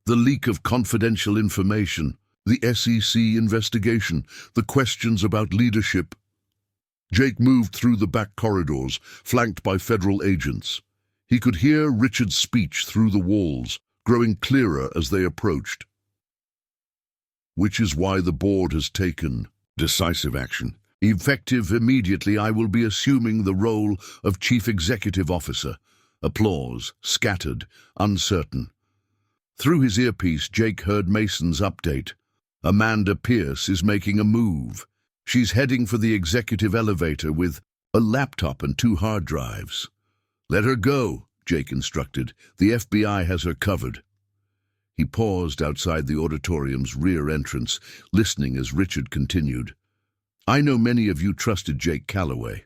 The leak of confidential information, the SEC investigation, the questions about leadership. Jake moved through the back corridors, flanked by federal agents. He could hear Richard's speech through the walls, growing clearer as they approached. Which is why the board has taken decisive action. Effective immediately, I will be assuming the role of Chief Executive Officer. Applause, scattered, uncertain. Through his earpiece, Jake heard Mason's update. Amanda Pierce is making a move. She's heading for the executive elevator with a laptop and 2 hard drives. Let her go, Jake instructed. The FBI has her covered. He paused outside the auditorium's rear entrance, listening as Richard continued. I know many of you trusted Jake Calloway.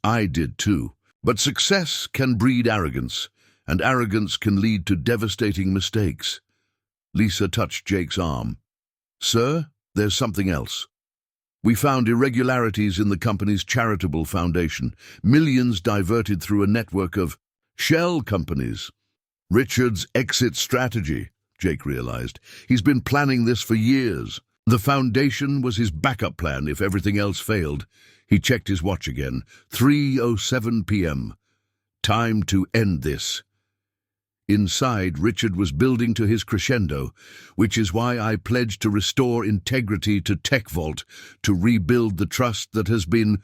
I did too. But success can breed arrogance, and arrogance can lead to devastating mistakes. Lisa touched Jake's arm. Sir, there's something else. We found irregularities in the company's charitable foundation, millions diverted through a network of shell companies. Richard's exit strategy, Jake realized. He's been planning this for years. The foundation was his backup plan if everything else failed. He checked his watch again. 3:07 p.m. Time to end this. Inside, Richard was building to his crescendo, which is why I pledged to restore integrity to Tech Vault, to rebuild the trust that has been...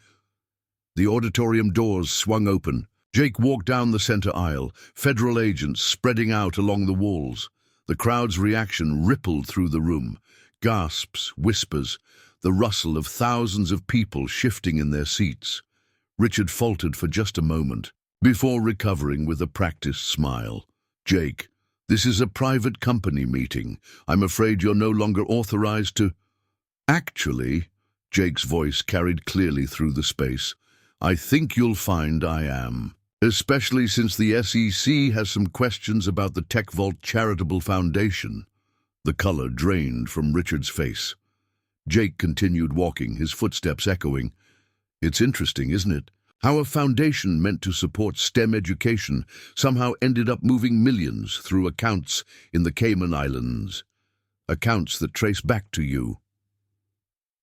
The auditorium doors swung open. Jake walked down the center aisle, federal agents spreading out along the walls. The crowd's reaction rippled through the room. Gasps, whispers, the rustle of thousands of people shifting in their seats. Richard faltered for just a moment, before recovering with a practiced smile. Jake, this is a private company meeting. I'm afraid you're no longer authorized to... Actually, Jake's voice carried clearly through the space. I think you'll find I am. Especially since the SEC has some questions about the Tech Vault Charitable Foundation. The color drained from Richard's face. Jake continued walking, his footsteps echoing. It's interesting, isn't it? How a foundation meant to support STEM education somehow ended up moving millions through accounts in the Cayman Islands. Accounts that trace back to you.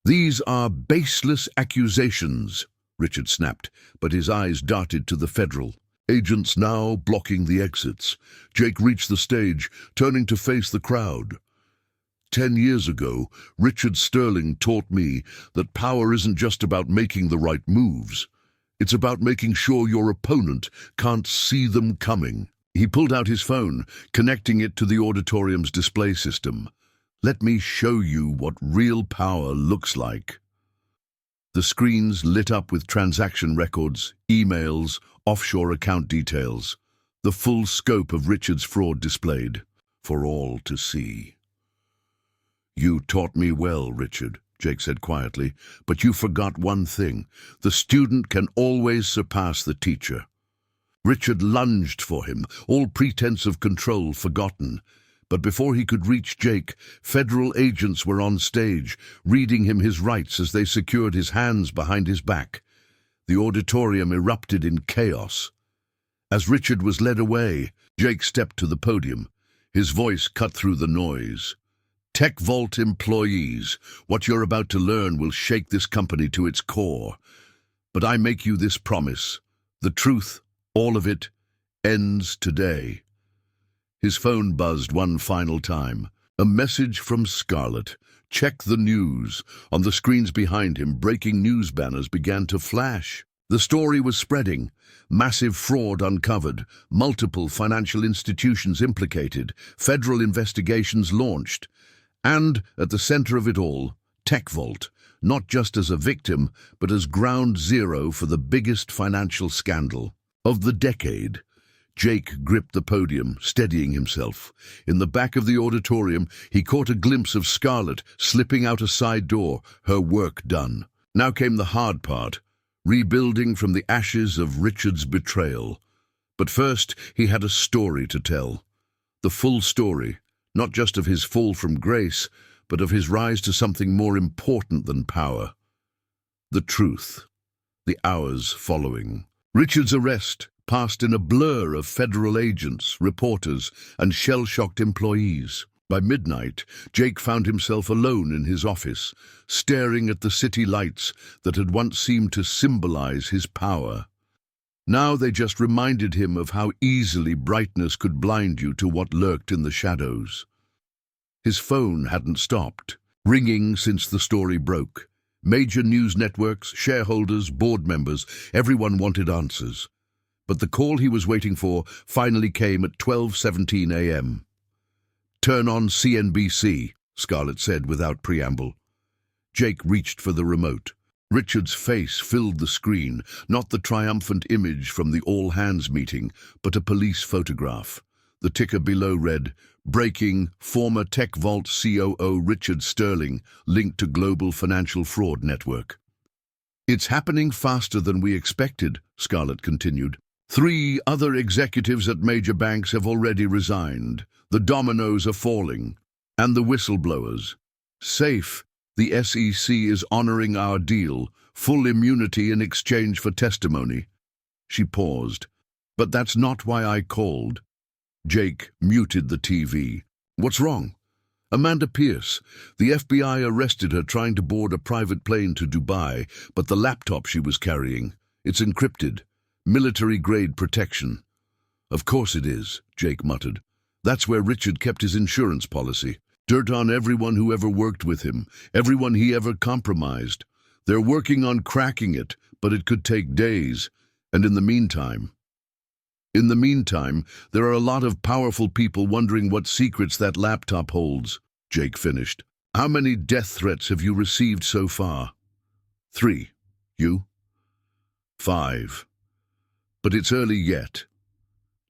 These are baseless accusations, Richard snapped, but his eyes darted to the federal agents now blocking the exits. Jake reached the stage, turning to face the crowd. 10 years ago, Richard Sterling taught me that power isn't just about making the right moves. It's about making sure your opponent can't see them coming. He pulled out his phone, connecting it to the auditorium's display system. Let me show you what real power looks like. The screens lit up with transaction records, emails, offshore account details. The full scope of Richard's fraud displayed, for all to see. You taught me well, Richard, Jake said quietly, but you forgot one thing. The student can always surpass the teacher. Richard lunged for him, all pretense of control forgotten. But before he could reach Jake, federal agents were on stage, reading him his rights as they secured his hands behind his back. The auditorium erupted in chaos. As Richard was led away, Jake stepped to the podium. His voice cut through the noise. "Tech Vault employees, what you're about to learn will shake this company to its core. But I make you this promise. The truth, all of it, ends today." His phone buzzed one final time. A message from Scarlett. "Check the news." On the screens behind him, breaking news banners began to flash. The story was spreading. Massive fraud uncovered, multiple financial institutions implicated, federal investigations launched. And, at the center of it all, Tech Vault, not just as a victim, but as ground zero for the biggest financial scandal of the decade. Jake gripped the podium, steadying himself. In the back of the auditorium, he caught a glimpse of Scarlett slipping out a side door, her work done. Now came the hard part, rebuilding from the ashes of Richard's betrayal. But first, he had a story to tell. The full story, not just of his fall from grace, but of his rise to something more important than power. The truth. The hours following. Richard's arrest passed in a blur of federal agents, reporters, and shell-shocked employees. By midnight, Jake found himself alone in his office, staring at the city lights that had once seemed to symbolize his power. Now they just reminded him of how easily brightness could blind you to what lurked in the shadows. His phone hadn't stopped, ringing since the story broke. Major news networks, shareholders, board members, everyone wanted answers. But the call he was waiting for finally came at 12:17 a.m. "Turn on CNBC," Scarlett said without preamble. Jake reached for the remote. Richard's face filled the screen, not the triumphant image from the all-hands meeting, but a police photograph. The ticker below read, "Breaking, former Tech Vault COO Richard Sterling, linked to global financial fraud network." "It's happening faster than we expected," Scarlett continued. 3 other executives at major banks have already resigned. The dominoes are falling. And the whistleblowers. Safe. The SEC is honoring our deal. Full immunity in exchange for testimony. She paused. "But that's not why I called." Jake muted the TV. "What's wrong?" "Amanda Pierce. The FBI arrested her trying to board a private plane to Dubai, but the laptop she was carrying, it's encrypted. Military-grade protection." "Of course it is," Jake muttered. "That's where Richard kept his insurance policy. Dirt on everyone who ever worked with him, everyone he ever compromised. They're working on cracking it, but it could take days. And in the meantime, there are a lot of powerful people wondering what secrets that laptop holds," Jake finished. "How many death threats have you received so far?" 3. You? 5. But it's early yet.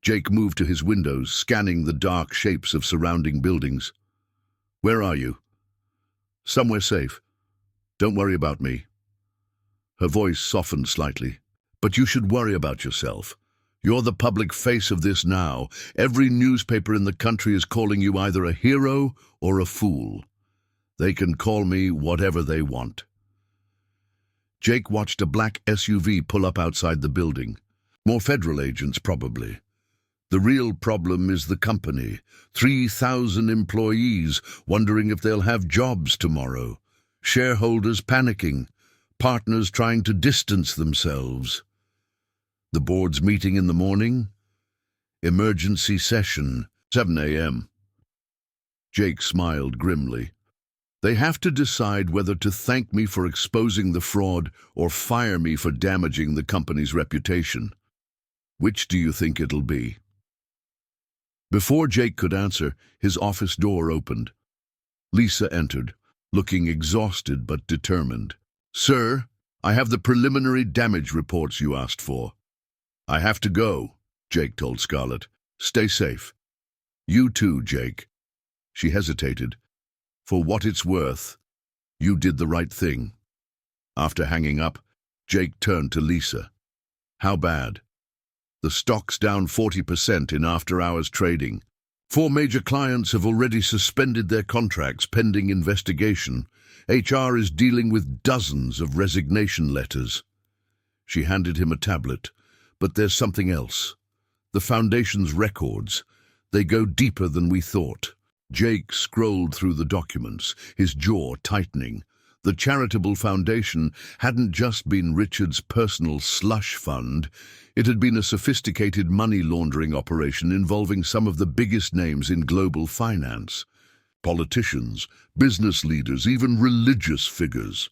Jake moved to his windows, scanning the dark shapes of surrounding buildings. "Where are you?" "Somewhere safe. Don't worry about me." Her voice softened slightly. "But you should worry about yourself. You're the public face of this now. Every newspaper in the country is calling you either a hero or a fool. They can call me whatever they want." Jake watched a black SUV pull up outside the building. More federal agents, probably. The real problem is the company. 3,000 employees wondering if they'll have jobs tomorrow. Shareholders panicking. Partners trying to distance themselves. The board's meeting in the morning. Emergency session, 7 a.m. Jake smiled grimly. "They have to decide whether to thank me for exposing the fraud or fire me for damaging the company's reputation. Which do you think it'll be?" Before Jake could answer, his office door opened. Lisa entered, looking exhausted but determined. "Sir, I have the preliminary damage reports you asked for." "I have to go," Jake told Scarlett. "Stay safe." "You too, Jake." She hesitated. "For what it's worth, you did the right thing." After hanging up, Jake turned to Lisa. "How bad?" The stock's down 40% in after-hours trading. 4 major clients have already suspended their contracts pending investigation. HR is dealing with dozens of resignation letters. She handed him a tablet. But there's something else. The Foundation's records. They go deeper than we thought. Jake scrolled through the documents, his jaw tightening. The charitable foundation hadn't just been Richard's personal slush fund. It had been a sophisticated money laundering operation involving some of the biggest names in global finance. Politicians, business leaders, even religious figures.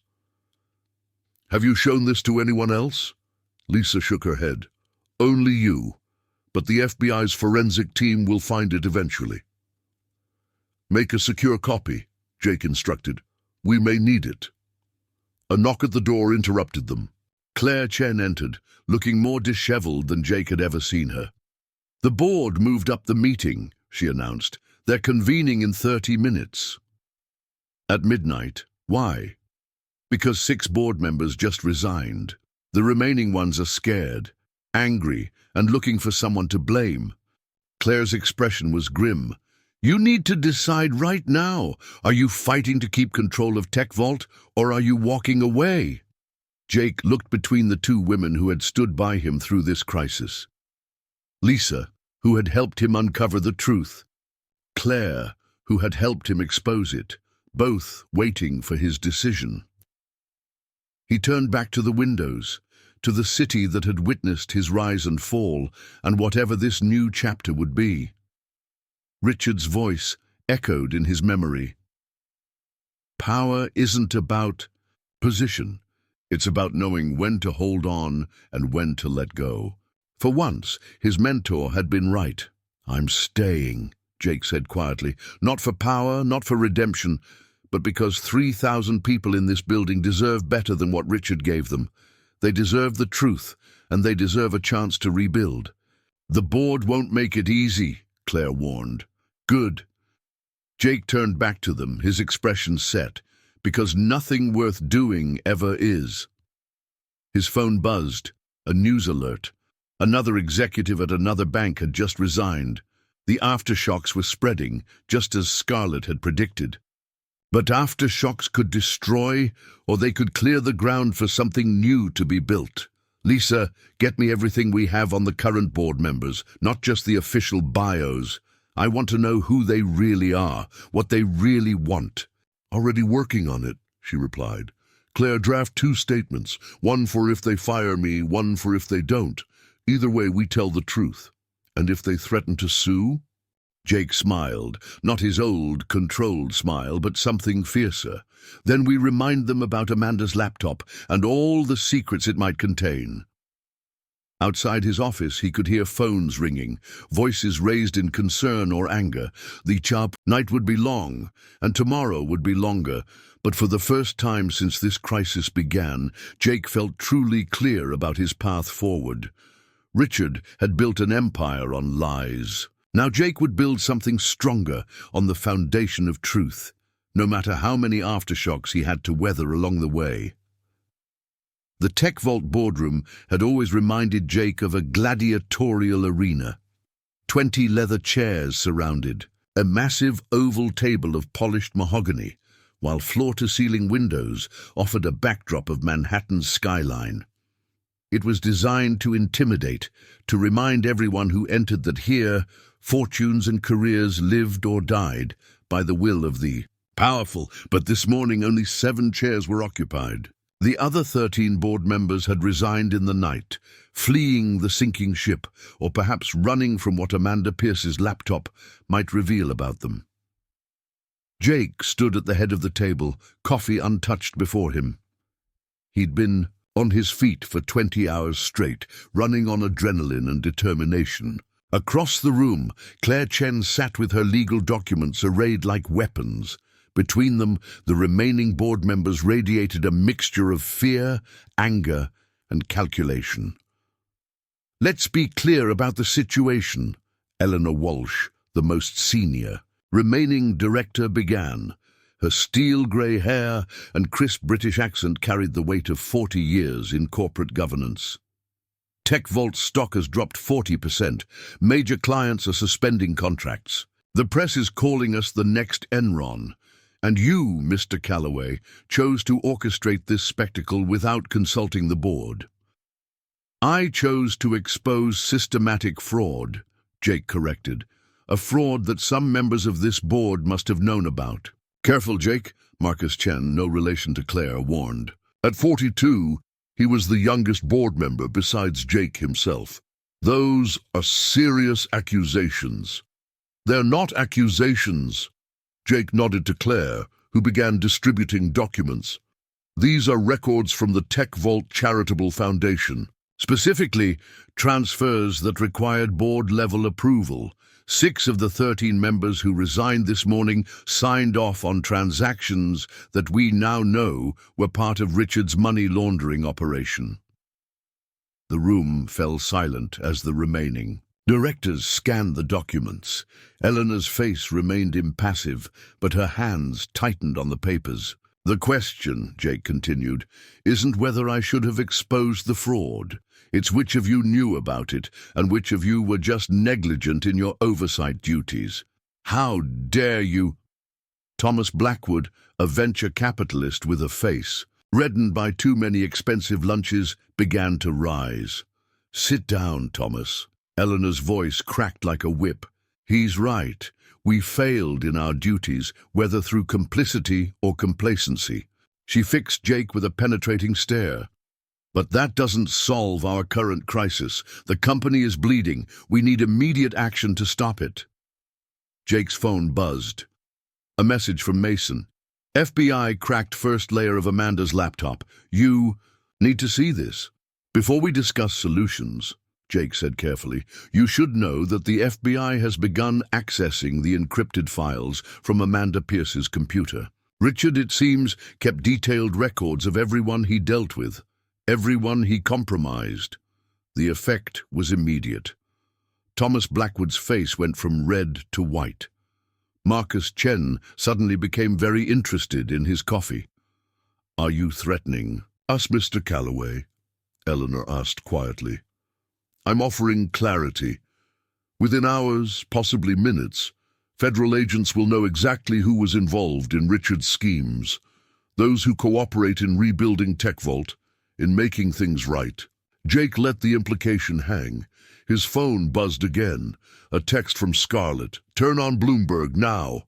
"Have you shown this to anyone else?" Lisa shook her head. "Only you. But the FBI's forensic team will find it eventually." "Make a secure copy," Jake instructed. "We may need it." A knock at the door interrupted them. Claire Chen entered, looking more disheveled than Jake had ever seen her. "The board moved up the meeting," she announced. "They're convening in 30 minutes. At midnight. Why? Because 6 board members just resigned. The remaining ones are scared, angry, and looking for someone to blame." Claire's expression was grim. "You need to decide right now. Are you fighting to keep control of Tech Vault, or are you walking away?" Jake looked between the 2 women who had stood by him through this crisis. Lisa, who had helped him uncover the truth. Claire, who had helped him expose it, both waiting for his decision. He turned back to the windows, to the city that had witnessed his rise and fall, and whatever this new chapter would be. Richard's voice echoed in his memory. "Power isn't about position. It's about knowing when to hold on and when to let go." For once, his mentor had been right. "I'm staying," Jake said quietly. "Not for power, not for redemption, but because 3,000 people in this building deserve better than what Richard gave them. They deserve the truth, and they deserve a chance to rebuild." "The board won't make it easy," Claire warned. "Good." Jake turned back to them, his expression set, because nothing worth doing ever is. His phone buzzed, a news alert. Another executive at another bank had just resigned. The aftershocks were spreading, just as Scarlett had predicted. But aftershocks could destroy, or they could clear the ground for something new to be built. "Lisa, get me everything we have on the current board members, not just the official bios. I want to know who they really are, what they really want." "Already working on it," she replied. "Claire, draft 2 statements, one for if they fire me, one for if they don't. Either way, we tell the truth. And if they threaten to sue?" Jake smiled, not his old, controlled smile, but something fiercer. "Then we remind them about Amanda's laptop and all the secrets it might contain." Outside his office, he could hear phones ringing, voices raised in concern or anger. The night would be long, and tomorrow would be longer, but for the first time since this crisis began, Jake felt truly clear about his path forward. Richard had built an empire on lies. Now Jake would build something stronger on the foundation of truth, no matter how many aftershocks he had to weather along the way. The Tech Vault boardroom had always reminded Jake of a gladiatorial arena. 20 leather chairs surrounded, a massive oval table of polished mahogany, while floor-to-ceiling windows offered a backdrop of Manhattan's skyline. It was designed to intimidate, to remind everyone who entered that here, fortunes and careers lived or died by the will of the powerful, but this morning only 7 chairs were occupied. The other 13 board members had resigned in the night, fleeing the sinking ship, or perhaps running from what Amanda Pierce's laptop might reveal about them. Jake stood at the head of the table, coffee untouched before him. He'd been on his feet for 20 hours straight, running on adrenaline and determination. Across the room, Claire Chen sat with her legal documents arrayed like weapons. Between them, the remaining board members radiated a mixture of fear, anger, and calculation. "Let's be clear about the situation," Eleanor Walsh, the most senior, remaining director, began. Her steel-grey hair and crisp British accent carried the weight of 40 years in corporate governance. TechVault stock has dropped 40%. Major clients are suspending contracts. The press is calling us the next Enron. And you, Mr. Calloway, chose to orchestrate this spectacle without consulting the board. I chose to expose systematic fraud, Jake corrected. A fraud that some members of this board must have known about. Careful, Jake, Marcus Chen, no relation to Claire, warned. At 42, he was the youngest board member besides Jake himself. Those are serious accusations. They're not accusations. Jake nodded to Claire, who began distributing documents. These are records from the TechVault Charitable Foundation. Specifically, transfers that required board-level approval. 6 of the 13 members who resigned this morning signed off on transactions that we now know were part of Richard's money laundering operation. The room fell silent as the remaining directors scanned the documents. Eleanor's face remained impassive, but her hands tightened on the papers. The question, Jake continued, isn't whether I should have exposed the fraud. It's which of you knew about it, and which of you were just negligent in your oversight duties. How dare you? Thomas Blackwood, a venture capitalist with a face, reddened by too many expensive lunches, began to rise. Sit down, Thomas. Eleanor's voice cracked like a whip. He's right. We failed in our duties, whether through complicity or complacency. She fixed Jake with a penetrating stare. But that doesn't solve our current crisis. The company is bleeding. We need immediate action to stop it. Jake's phone buzzed. A message from Mason. FBI cracked first layer of Amanda's laptop. You need to see this. Before we discuss solutions, Jake said carefully, you should know that the FBI has begun accessing the encrypted files from Amanda Pierce's computer. Richard, it seems, kept detailed records of everyone he dealt with, everyone he compromised. The effect was immediate. Thomas Blackwood's face went from red to white. Marcus Chen suddenly became very interested in his coffee. Are you threatening us, Mr. Calloway? Eleanor asked quietly. I'm offering clarity. Within hours, possibly minutes, federal agents will know exactly who was involved in Richard's schemes, those who cooperate in rebuilding TechVault, in making things right. Jake let the implication hang. His phone buzzed again. A text from Scarlett. Turn on Bloomberg now.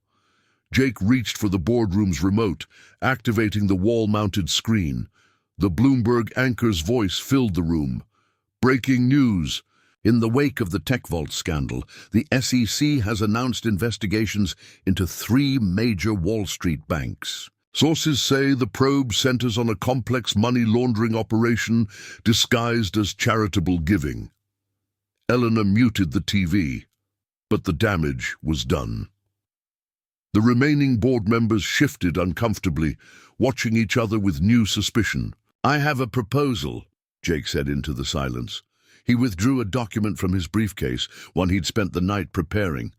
Jake reached for the boardroom's remote, activating the wall-mounted screen. The Bloomberg anchor's voice filled the room. Breaking news. In the wake of the TechVault scandal, the SEC has announced investigations into 3 major Wall Street banks. Sources say the probe centers on a complex money laundering operation disguised as charitable giving. Eleanor muted the TV, but the damage was done. The remaining board members shifted uncomfortably, watching each other with new suspicion. I have a proposal, Jake said into the silence. He withdrew a document from his briefcase, one he'd spent the night preparing.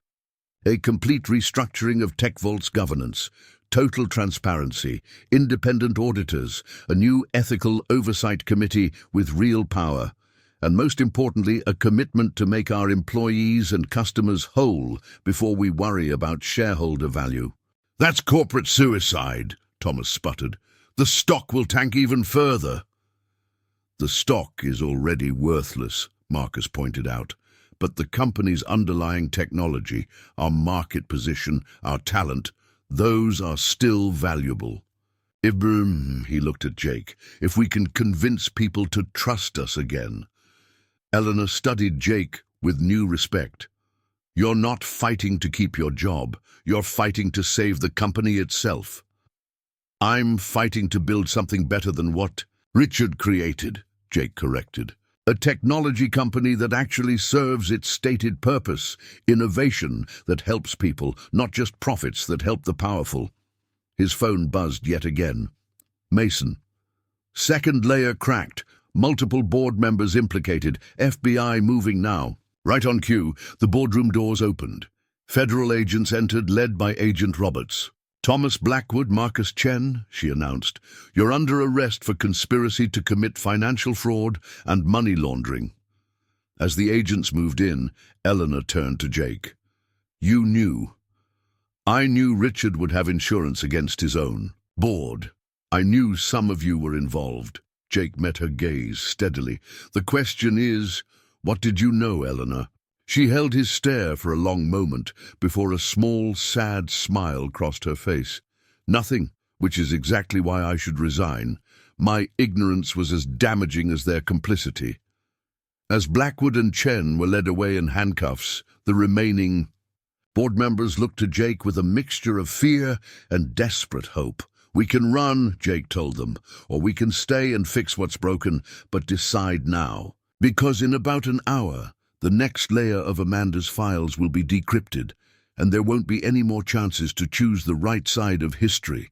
A complete restructuring of TechVault's governance, total transparency, independent auditors, a new ethical oversight committee with real power, and most importantly, a commitment to make our employees and customers whole before we worry about shareholder value. That's corporate suicide, Thomas sputtered. The stock will tank even further. The stock is already worthless, Marcus pointed out, but the company's underlying technology, our market position, our talent, those are still valuable. He looked at Jake, if we can convince people to trust us again. Eleanor studied Jake with new respect. You're not fighting to keep your job, you're fighting to save the company itself. I'm fighting to build something better than what Richard created, Jake corrected. A technology company that actually serves its stated purpose, innovation that helps people, not just profits that help the powerful. His phone buzzed yet again. Mason. Second layer cracked. Multiple board members implicated. FBI moving now. Right on cue, the boardroom doors opened. Federal agents entered, led by Agent Roberts. Thomas Blackwood, Marcus Chen, she announced, you're under arrest for conspiracy to commit financial fraud and money laundering. As the agents moved in, Eleanor turned to Jake. "You knew." "I knew Richard would have insurance against his own. Board. I knew some of you were involved." Jake met her gaze steadily. "The question is, what did you know, Eleanor?" She held his stare for a long moment before a small, sad smile crossed her face. "Nothing, which is exactly why I should resign. My ignorance was as damaging as their complicity." As Blackwood and Chen were led away in handcuffs, the remaining board members looked to Jake with a mixture of fear and desperate hope. "We can run," Jake told them, "or we can stay and fix what's broken, but decide now. Because in about an hour, the next layer of Amanda's files will be decrypted, and there won't be any more chances to choose the right side of history."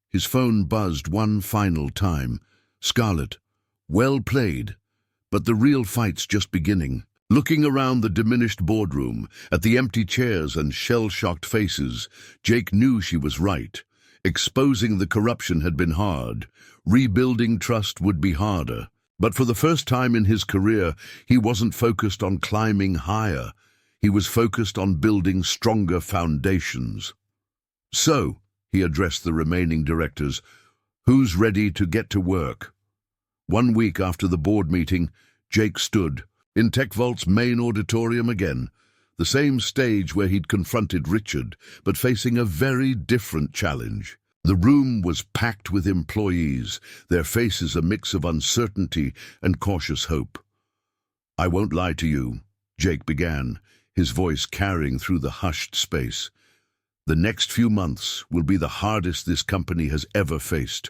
His phone buzzed one final time. "Scarlett, well played, but the real fight's just beginning." Looking around the diminished boardroom, at the empty chairs and shell-shocked faces, Jake knew she was right. Exposing the corruption had been hard. Rebuilding trust would be harder. But for the first time in his career, he wasn't focused on climbing higher. He was focused on building stronger foundations. "So," he addressed the remaining directors, "who's ready to get to work?" 1 week after the board meeting, Jake stood in TechVault's main auditorium again, the same stage where he'd confronted Richard, but facing a very different challenge. The room was packed with employees, their faces a mix of uncertainty and cautious hope. "I won't lie to you," Jake began, his voice carrying through the hushed space. "The next few months will be the hardest this company has ever faced.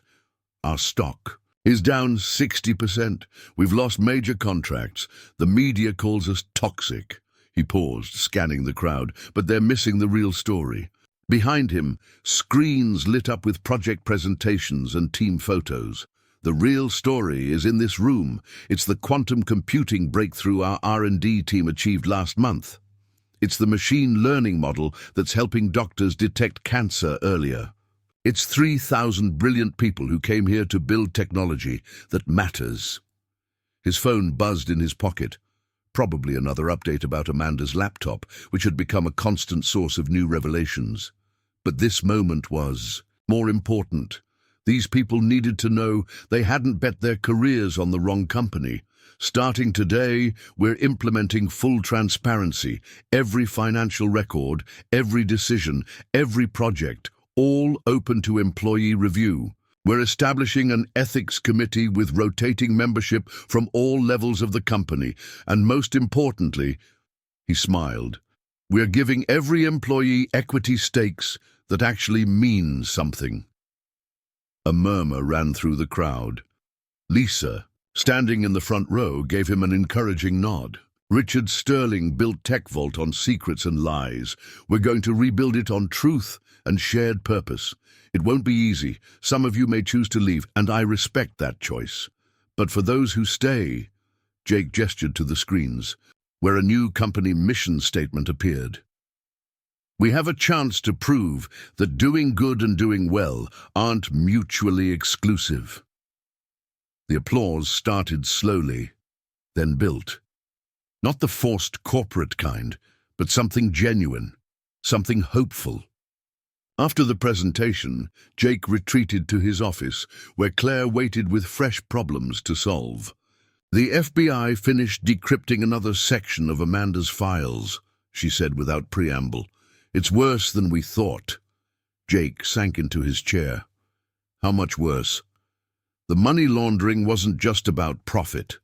Our stock is down 60%. We've lost major contracts. The media calls us toxic." He paused, scanning the crowd, but they're missing the real story. Behind him, screens lit up with project presentations and team photos. "The real story is in this room. It's the quantum computing breakthrough our R&D team achieved last month. It's the machine learning model that's helping doctors detect cancer earlier. It's 3,000 brilliant people who came here to build technology that matters." His phone buzzed in his pocket. Probably another update about Amanda's laptop, which had become a constant source of new revelations. But this moment was more important. These people needed to know they hadn't bet their careers on the wrong company. "Starting today, we're implementing full transparency. Every financial record, every decision, every project, all open to employee review. We're establishing an ethics committee with rotating membership from all levels of the company. And most importantly," he smiled, "we're giving every employee equity stakes that actually mean something." A murmur ran through the crowd. Lisa, standing in the front row, gave him an encouraging nod. "Richard Sterling built TechVault on secrets and lies. We're going to rebuild it on truth and shared purpose. It won't be easy. Some of you may choose to leave, and I respect that choice. But for those who stay," Jake gestured to the screens, where a new company mission statement appeared. "We have a chance to prove that doing good and doing well aren't mutually exclusive." The applause started slowly, then built. Not the forced corporate kind, but something genuine, something hopeful. After the presentation, Jake retreated to his office, where Claire waited with fresh problems to solve. "The FBI finished decrypting another section of Amanda's files," she said without preamble. "It's worse than we thought." Jake sank into his chair. "How much worse?" "The money laundering wasn't just about profit.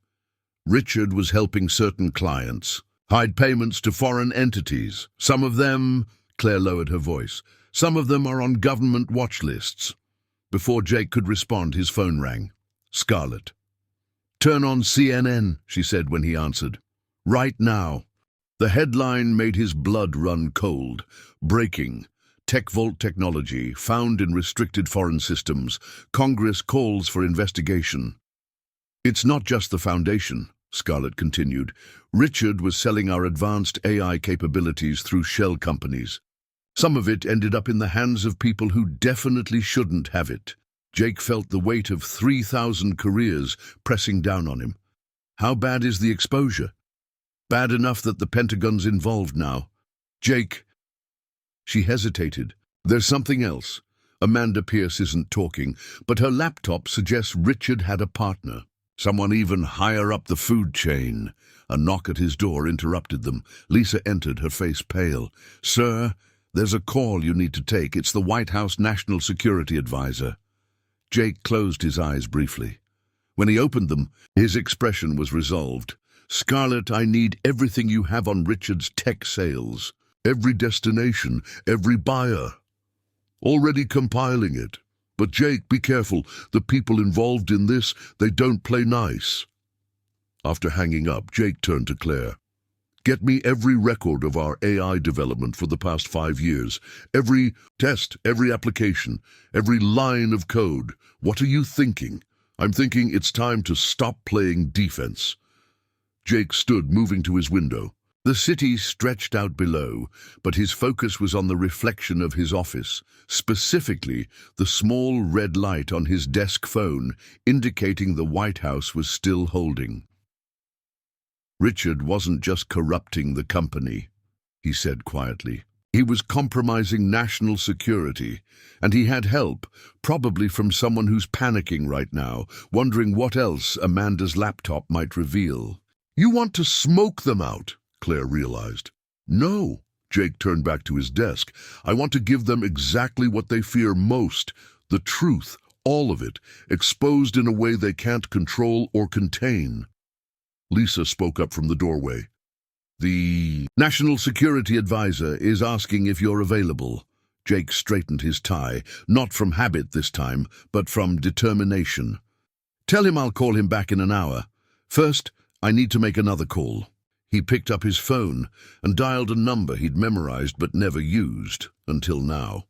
Richard was helping certain clients hide payments to foreign entities. Some of them," Claire lowered her voice, "some of them are on government watch lists." Before Jake could respond, his phone rang. "Scarlett." "Turn on CNN," she said when he answered. "Right now." The headline made his blood run cold. "Breaking. TechVault technology found in restricted foreign systems. Congress calls for investigation." "It's not just the foundation," Scarlett continued. "Richard was selling our advanced AI capabilities through shell companies. Some of it ended up in the hands of people who definitely shouldn't have it." Jake felt the weight of 3,000 careers pressing down on him. How bad is the exposure? Bad enough that the Pentagon's involved now. Jake. She hesitated. There's something else. Amanda Pierce isn't talking, but her laptop suggests Richard had a partner. Someone even higher up the food chain. A knock at his door interrupted them. Lisa entered, her face pale. Sir, there's a call you need to take. It's the White House National Security Advisor. Jake closed his eyes briefly. When he opened them, his expression was resolved. Scarlett, I need everything you have on Richard's tech sales. Every destination, every buyer. Already compiling it. But Jake, be careful. The people involved in this, they don't play nice. After hanging up, Jake turned to Claire. Get me every record of our AI development for the past 5 years. Every test, every application, every line of code. What are you thinking? I'm thinking it's time to stop playing defense. Jake stood, moving to his window. The city stretched out below, but his focus was on the reflection of his office, specifically the small red light on his desk phone, indicating the White House was still holding. Richard wasn't just corrupting the company, he said quietly. He was compromising national security, and he had help, probably from someone who's panicking right now, wondering what else Amanda's laptop might reveal. You want to smoke them out, Claire realized. No, Jake turned back to his desk. I want to give them exactly what they fear most, the truth, all of it, exposed in a way they can't control or contain. Lisa spoke up from the doorway. The National Security Advisor is asking if you're available. Jake straightened his tie, not from habit this time, but from determination. Tell him I'll call him back in an hour. First, I need to make another call. He picked up his phone and dialed a number he'd memorized but never used until now.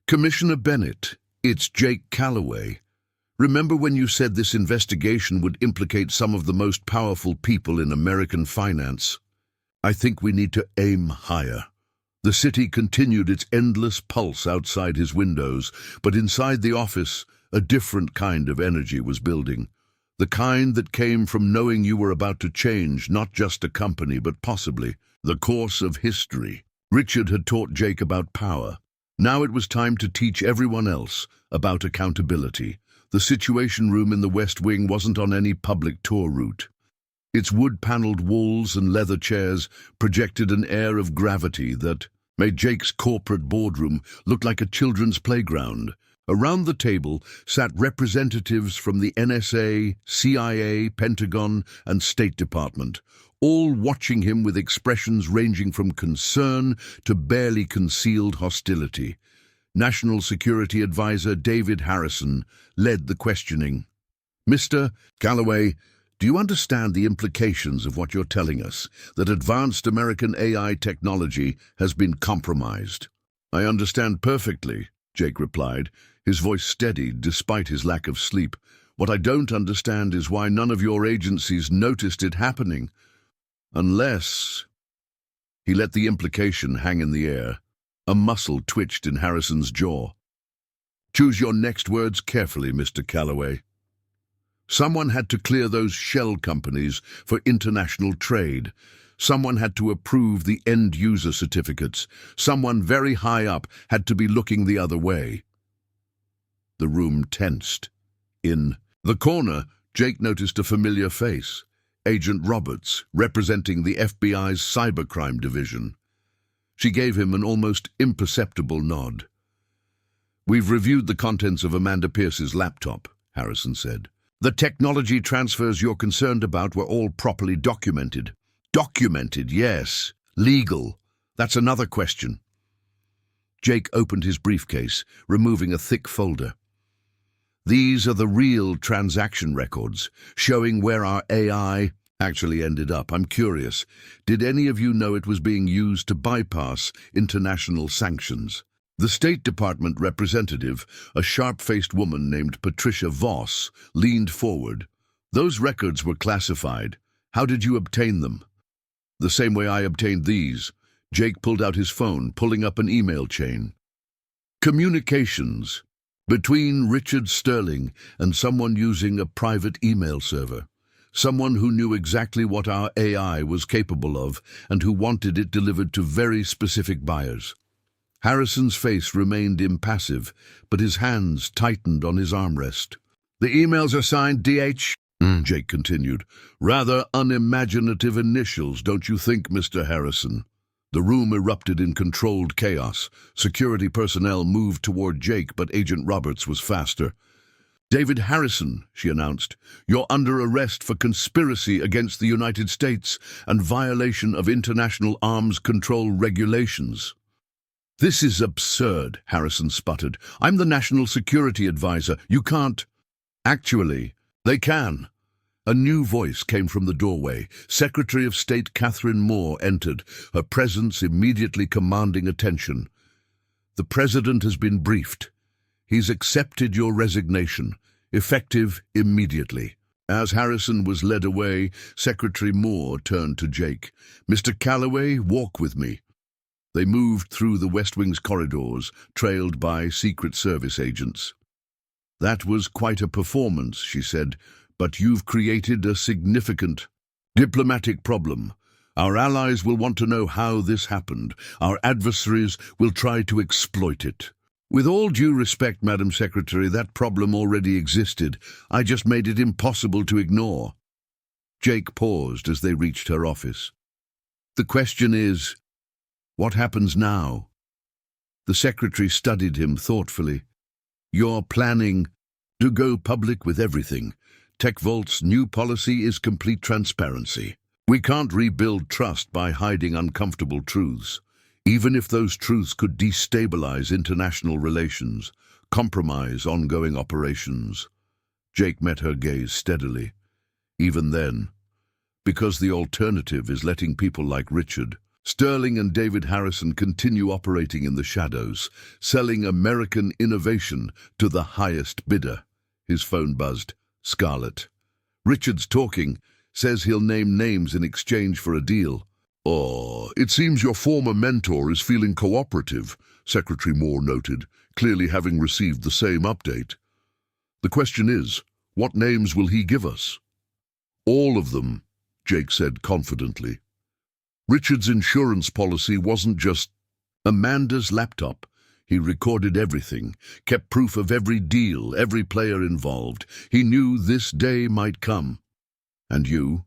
Commissioner Bennett, it's Jake Calloway. Remember when you said this investigation would implicate some of the most powerful people in American finance? I think we need to aim higher. The city continued its endless pulse outside his windows, but inside the office, a different kind of energy was building. The kind that came from knowing you were about to change not just a company, but possibly the course of history. Richard had taught Jake about power. Now it was time to teach everyone else about accountability. The Situation Room in the West Wing wasn't on any public tour route. Its wood-paneled walls and leather chairs projected an air of gravity that made Jake's corporate boardroom look like a children's playground. Around the table sat representatives from the NSA, CIA, Pentagon, and State Department, all watching him with expressions ranging from concern to barely concealed hostility. National Security Advisor David Harrison led the questioning. Mr. Calloway, do you understand the implications of what you're telling us, that advanced American AI technology has been compromised? I understand perfectly, Jake replied, his voice steady despite his lack of sleep. What I don't understand is why none of your agencies noticed it happening. Unless... He let the implication hang in the air. A muscle twitched in Harrison's jaw. Choose your next words carefully, Mr. Calloway. Someone had to clear those shell companies for international trade. Someone had to approve the end-user certificates. Someone very high up had to be looking the other way. The room tensed. In the corner, Jake noticed a familiar face. Agent Roberts, representing the FBI's cybercrime division. She gave him an almost imperceptible nod. We've reviewed the contents of Amanda Pierce's laptop, Harrison said. The technology transfers you're concerned about were all properly documented. Documented, yes. Legal. That's another question. Jake opened his briefcase, removing a thick folder. These are the real transaction records, showing where our AI actually ended up. I'm curious, did any of you know it was being used to bypass international sanctions? The State Department representative, a sharp-faced woman named Patricia Voss, leaned forward. Those records were classified. How did you obtain them? The same way I obtained these. Jake pulled out his phone, pulling up an email chain. Communications between Richard Sterling and someone using a private email server. Someone who knew exactly what our AI was capable of and who wanted it delivered to very specific buyers. Harrison's face remained impassive, but his hands tightened on his armrest. "The emails are signed DH," Jake continued. "Rather unimaginative initials, don't you think, Mr. Harrison?" The room erupted in controlled chaos. Security personnel moved toward Jake, but Agent Roberts was faster. "David Harrison," she announced, "you're under arrest for conspiracy against the United States and violation of international arms control regulations." "This is absurd," Harrison sputtered. "I'm the National Security Advisor. You can't—" "Actually, they can." A new voice came from the doorway. Secretary of State Catherine Moore entered, her presence immediately commanding attention. "The President has been briefed. He's accepted your resignation, effective immediately." As Harrison was led away, Secretary Moore turned to Jake. "Mr. Calloway, walk with me." They moved through the West Wing's corridors, trailed by Secret Service agents. "That was quite a performance," she said, "but you've created a significant diplomatic problem. Our allies will want to know how this happened. Our adversaries will try to exploit it." "With all due respect, Madam Secretary, that problem already existed. I just made it impossible to ignore." Jake paused as they reached her office. "The question is, what happens now?" The secretary studied him thoughtfully. "You're planning to go public with everything. TechVault's new policy is complete transparency. We can't rebuild trust by hiding uncomfortable truths, even if those truths could destabilize international relations, compromise ongoing operations." Jake met her gaze steadily. "Even then, because the alternative is letting people like Richard, Sterling and David Harrison continue operating in the shadows, selling American innovation to the highest bidder." His phone buzzed. "Scarlett. Richard's talking, says he'll name names in exchange for a deal." "Oh, it seems your former mentor is feeling cooperative," Secretary Moore noted, clearly having received the same update. "The question is, what names will he give us?" "All of them," Jake said confidently. "Richard's insurance policy wasn't just Amanda's laptop. He recorded everything, kept proof of every deal, every player involved. He knew this day might come." "And you?"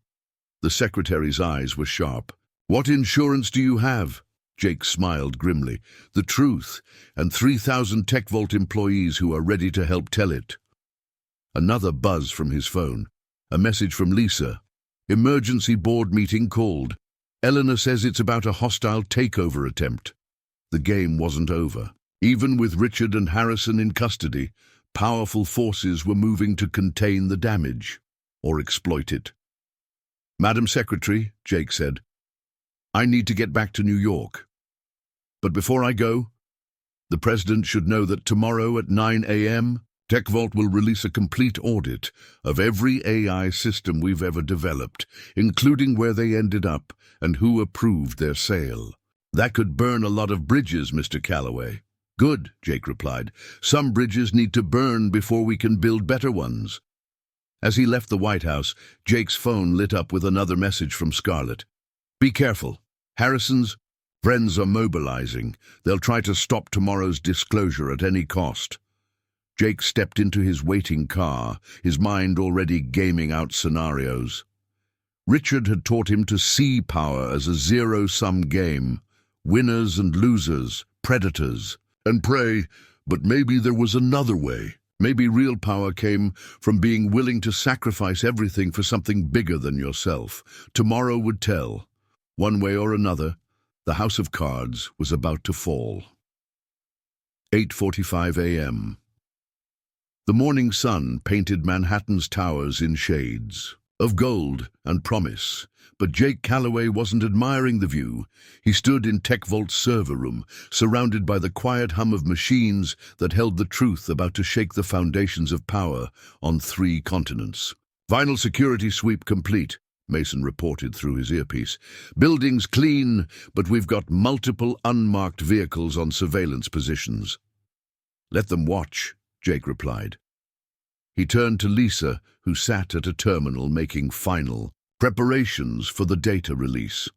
The secretary's eyes were sharp. "What insurance do you have?" Jake smiled grimly. "The truth, and 3,000 TechVault employees who are ready to help tell it." Another buzz from his phone. A message from Lisa. "Emergency board meeting called. Eleanor says it's about a hostile takeover attempt." The game wasn't over. Even with Richard and Harrison in custody, powerful forces were moving to contain the damage, or exploit it. "Madam Secretary," Jake said, "I need to get back to New York. But before I go, the President should know that tomorrow at 9 a.m., TechVault will release a complete audit of every AI system we've ever developed, including where they ended up and who approved their sale. That could burn a lot of bridges, Mr. Calloway." "Good," Jake replied. "Some bridges need to burn before we can build better ones." As he left the White House, Jake's phone lit up with another message from Scarlett. "Be careful. Harrison's friends are mobilizing. They'll try to stop tomorrow's disclosure at any cost." Jake stepped into his waiting car, his mind already gaming out scenarios. Richard had taught him to see power as a zero-sum game. Winners and losers, predators and prey, but maybe there was another way. Maybe real power came from being willing to sacrifice everything for something bigger than yourself. Tomorrow would tell. One way or another, the house of cards was about to fall. 8:45 a.m. The morning sun painted Manhattan's towers in shades of gold and promise. But Jake Calloway wasn't admiring the view. He stood in TechVault's server room, surrounded by the quiet hum of machines that held the truth about to shake the foundations of power on 3 continents. "Final security sweep complete," Mason reported through his earpiece. "Buildings clean, but we've got multiple unmarked vehicles on surveillance positions." "Let them watch," Jake replied. He turned to Lisa, who sat at a terminal making final preparations for the data release.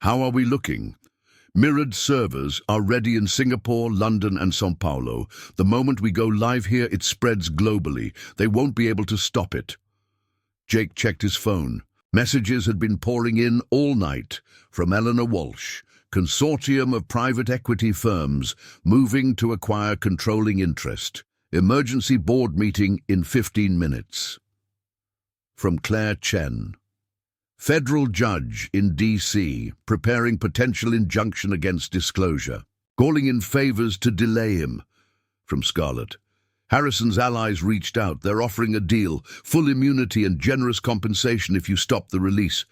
"How are we looking?" "Mirrored servers are ready in Singapore, London, and São Paulo. The moment we go live here, it spreads globally. They won't be able to stop it." Jake checked his phone. Messages had been pouring in all night from Eleanor Walsh, consortium of private equity firms moving to acquire controlling interest. Emergency board meeting in 15 minutes. From Claire Chen. Federal judge in D.C. preparing potential injunction against disclosure. Calling in favors to delay him. From Scarlett. Harrison's allies reached out. They're offering a deal, full immunity and generous compensation if you stop the release.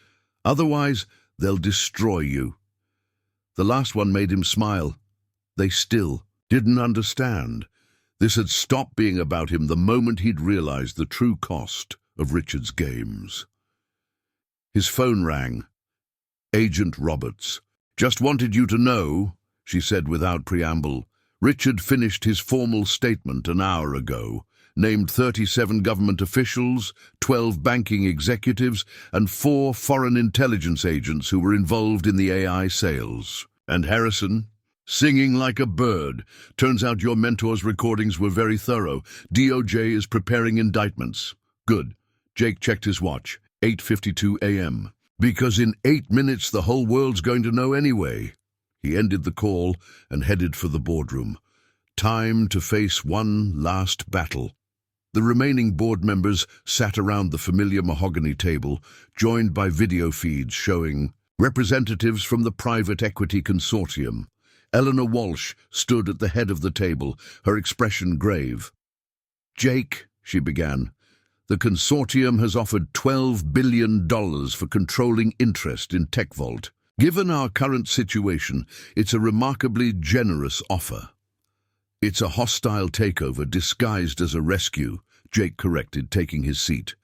Otherwise, they'll destroy you. The last one made him smile. They still didn't understand. This had stopped being about him the moment he'd realized the true cost of Richard's games. His phone rang. Agent Roberts. "Just wanted you to know," she said without preamble. "Richard finished his formal statement an hour ago, named 37 government officials, 12 banking executives, and 4 foreign intelligence agents who were involved in the AI sales. And Harrison, singing like a bird. Turns out your mentor's recordings were very thorough. DOJ is preparing indictments." "Good." Jake checked his watch. 8:52 a.m. "Because in 8 minutes the whole world's going to know anyway." He ended the call and headed for the boardroom. Time to face one last battle. The remaining board members sat around the familiar mahogany table, joined by video feeds showing representatives from the private equity consortium. Eleanor Walsh stood at the head of the table, her expression grave. "Jake," she began, "the consortium has offered $12 billion for controlling interest in TechVault. Given our current situation, it's a remarkably generous offer." "It's a hostile takeover disguised as a rescue," Jake corrected, taking his seat.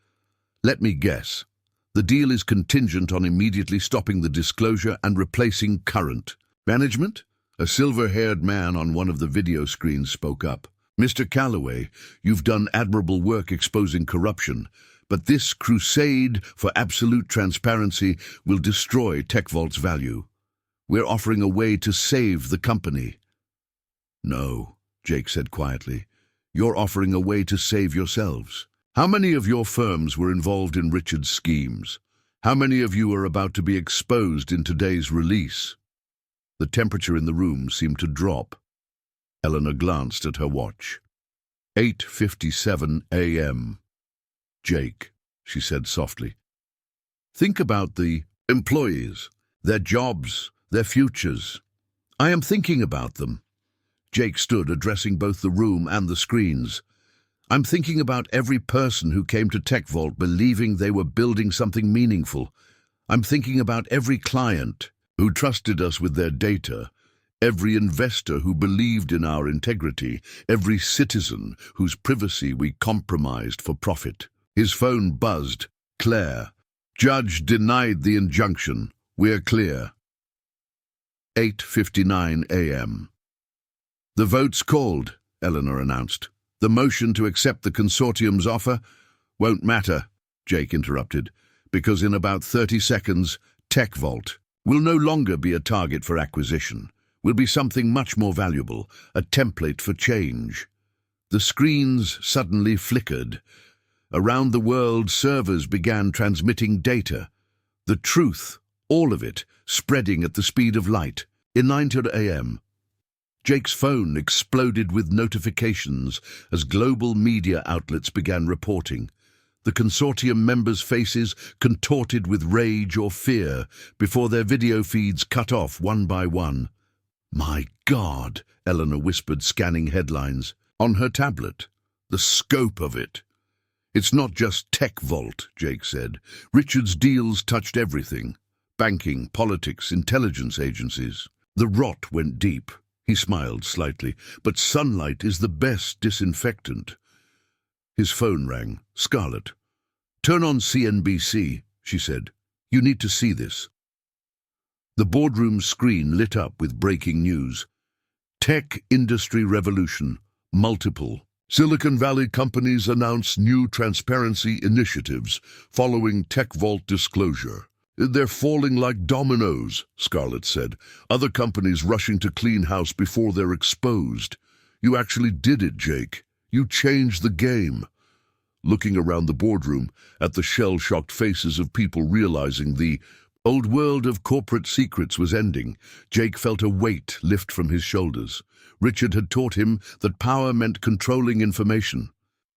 "Let me guess. The deal is contingent on immediately stopping the disclosure and replacing current management?" A silver-haired man on one of the video screens spoke up. "Mr. Calloway, you've done admirable work exposing corruption, but this crusade for absolute transparency will destroy TechVault's value. We're offering a way to save the company." "No," Jake said quietly. "You're offering a way to save yourselves. How many of your firms were involved in Richard's schemes? How many of you are about to be exposed in today's release?" The temperature in the room seemed to drop. Eleanor glanced at her watch. 8:57 a.m. "Jake," she said softly, "think about the employees, their jobs, their futures." "I am thinking about them." Jake stood, addressing both the room and the screens. "I'm thinking about every person who came to TechVault believing they were building something meaningful. I'm thinking about every client who trusted us with their data, every investor who believed in our integrity, every citizen whose privacy we compromised for profit." His phone buzzed. "Claire, judge denied the injunction. We're clear." 8:59 a.m. "The vote's called," Eleanor announced. "The motion to accept the consortium's offer won't matter," Jake interrupted, "because in about 30 seconds, TechVault will no longer be a target for acquisition. Will be something much more valuable, a template for change." The screens suddenly flickered. Around the world, servers began transmitting data. The truth, all of it, spreading at the speed of light. In 9 a.m., Jake's phone exploded with notifications as global media outlets began reporting. The consortium members' faces contorted with rage or fear before their video feeds cut off one by one. "My God," Eleanor whispered, scanning headlines. On her tablet, the scope of it. "It's not just TechVault," Jake said. "Richard's deals touched everything. Banking, politics, intelligence agencies. The rot went deep." He smiled slightly. "But sunlight is the best disinfectant." His phone rang. Scarlett. "Turn on CNBC," she said. "You need to see this." The boardroom screen lit up with breaking news. "Tech industry revolution. Multiple Silicon Valley companies announce new transparency initiatives following Tech Vault disclosure. They're falling like dominoes, Scarlett said. Other companies rushing to clean house before they're exposed. You actually did it, Jake. You changed the game. Looking around the boardroom at the shell-shocked faces of people realizing the old world of corporate secrets was ending, Jake felt a weight lift from his shoulders. Richard had taught him that power meant controlling information.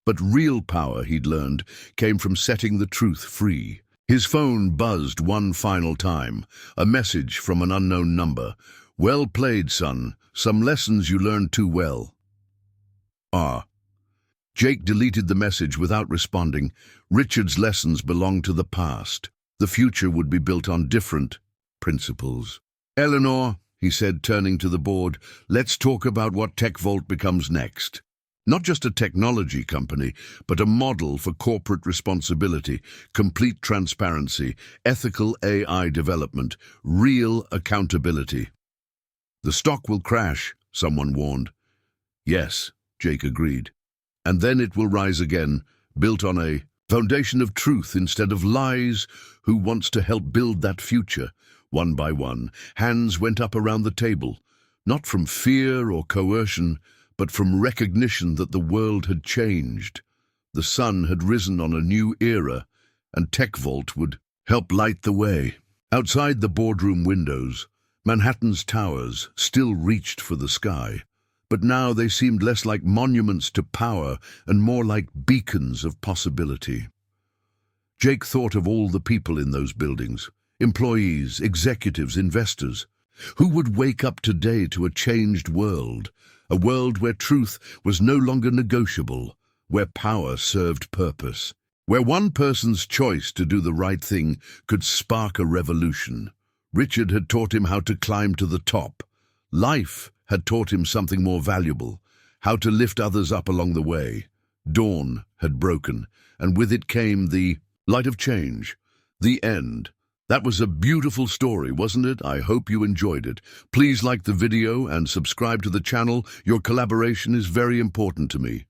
But real power, he'd learned, came from setting the truth free. His phone buzzed one final time, a message from an unknown number. "Well played, son. Some lessons you learned too well." Jake deleted the message without responding. Richard's lessons belonged to the past. The future would be built on different principles. "Eleanor," he said, turning to the board, "let's talk about what Tech Vault becomes next. Not just a technology company, but a model for corporate responsibility, complete transparency, ethical AI development, real accountability." "The stock will crash," someone warned. "Yes," Jake agreed. "And then it will rise again, built on a foundation of truth instead of lies." Who wants to help build that future? One by one, hands went up around the table, not from fear or coercion, but from recognition that the world had changed. The sun had risen on a new era, and Tech Vault would help light the way. Outside the boardroom windows, Manhattan's towers still reached for the sky, but now they seemed less like monuments to power and more like beacons of possibility. Jake thought of all the people in those buildings, employees, executives, investors. Who would wake up today to a changed world? A world where truth was no longer negotiable, where power served purpose, where one person's choice to do the right thing could spark a revolution. Richard had taught him how to climb to the top. Life had taught him something more valuable, how to lift others up along the way. Dawn had broken, and with it came the light of change, the end. That was a beautiful story, wasn't it? I hope you enjoyed it. Please like the video and subscribe to the channel. Your collaboration is very important to me.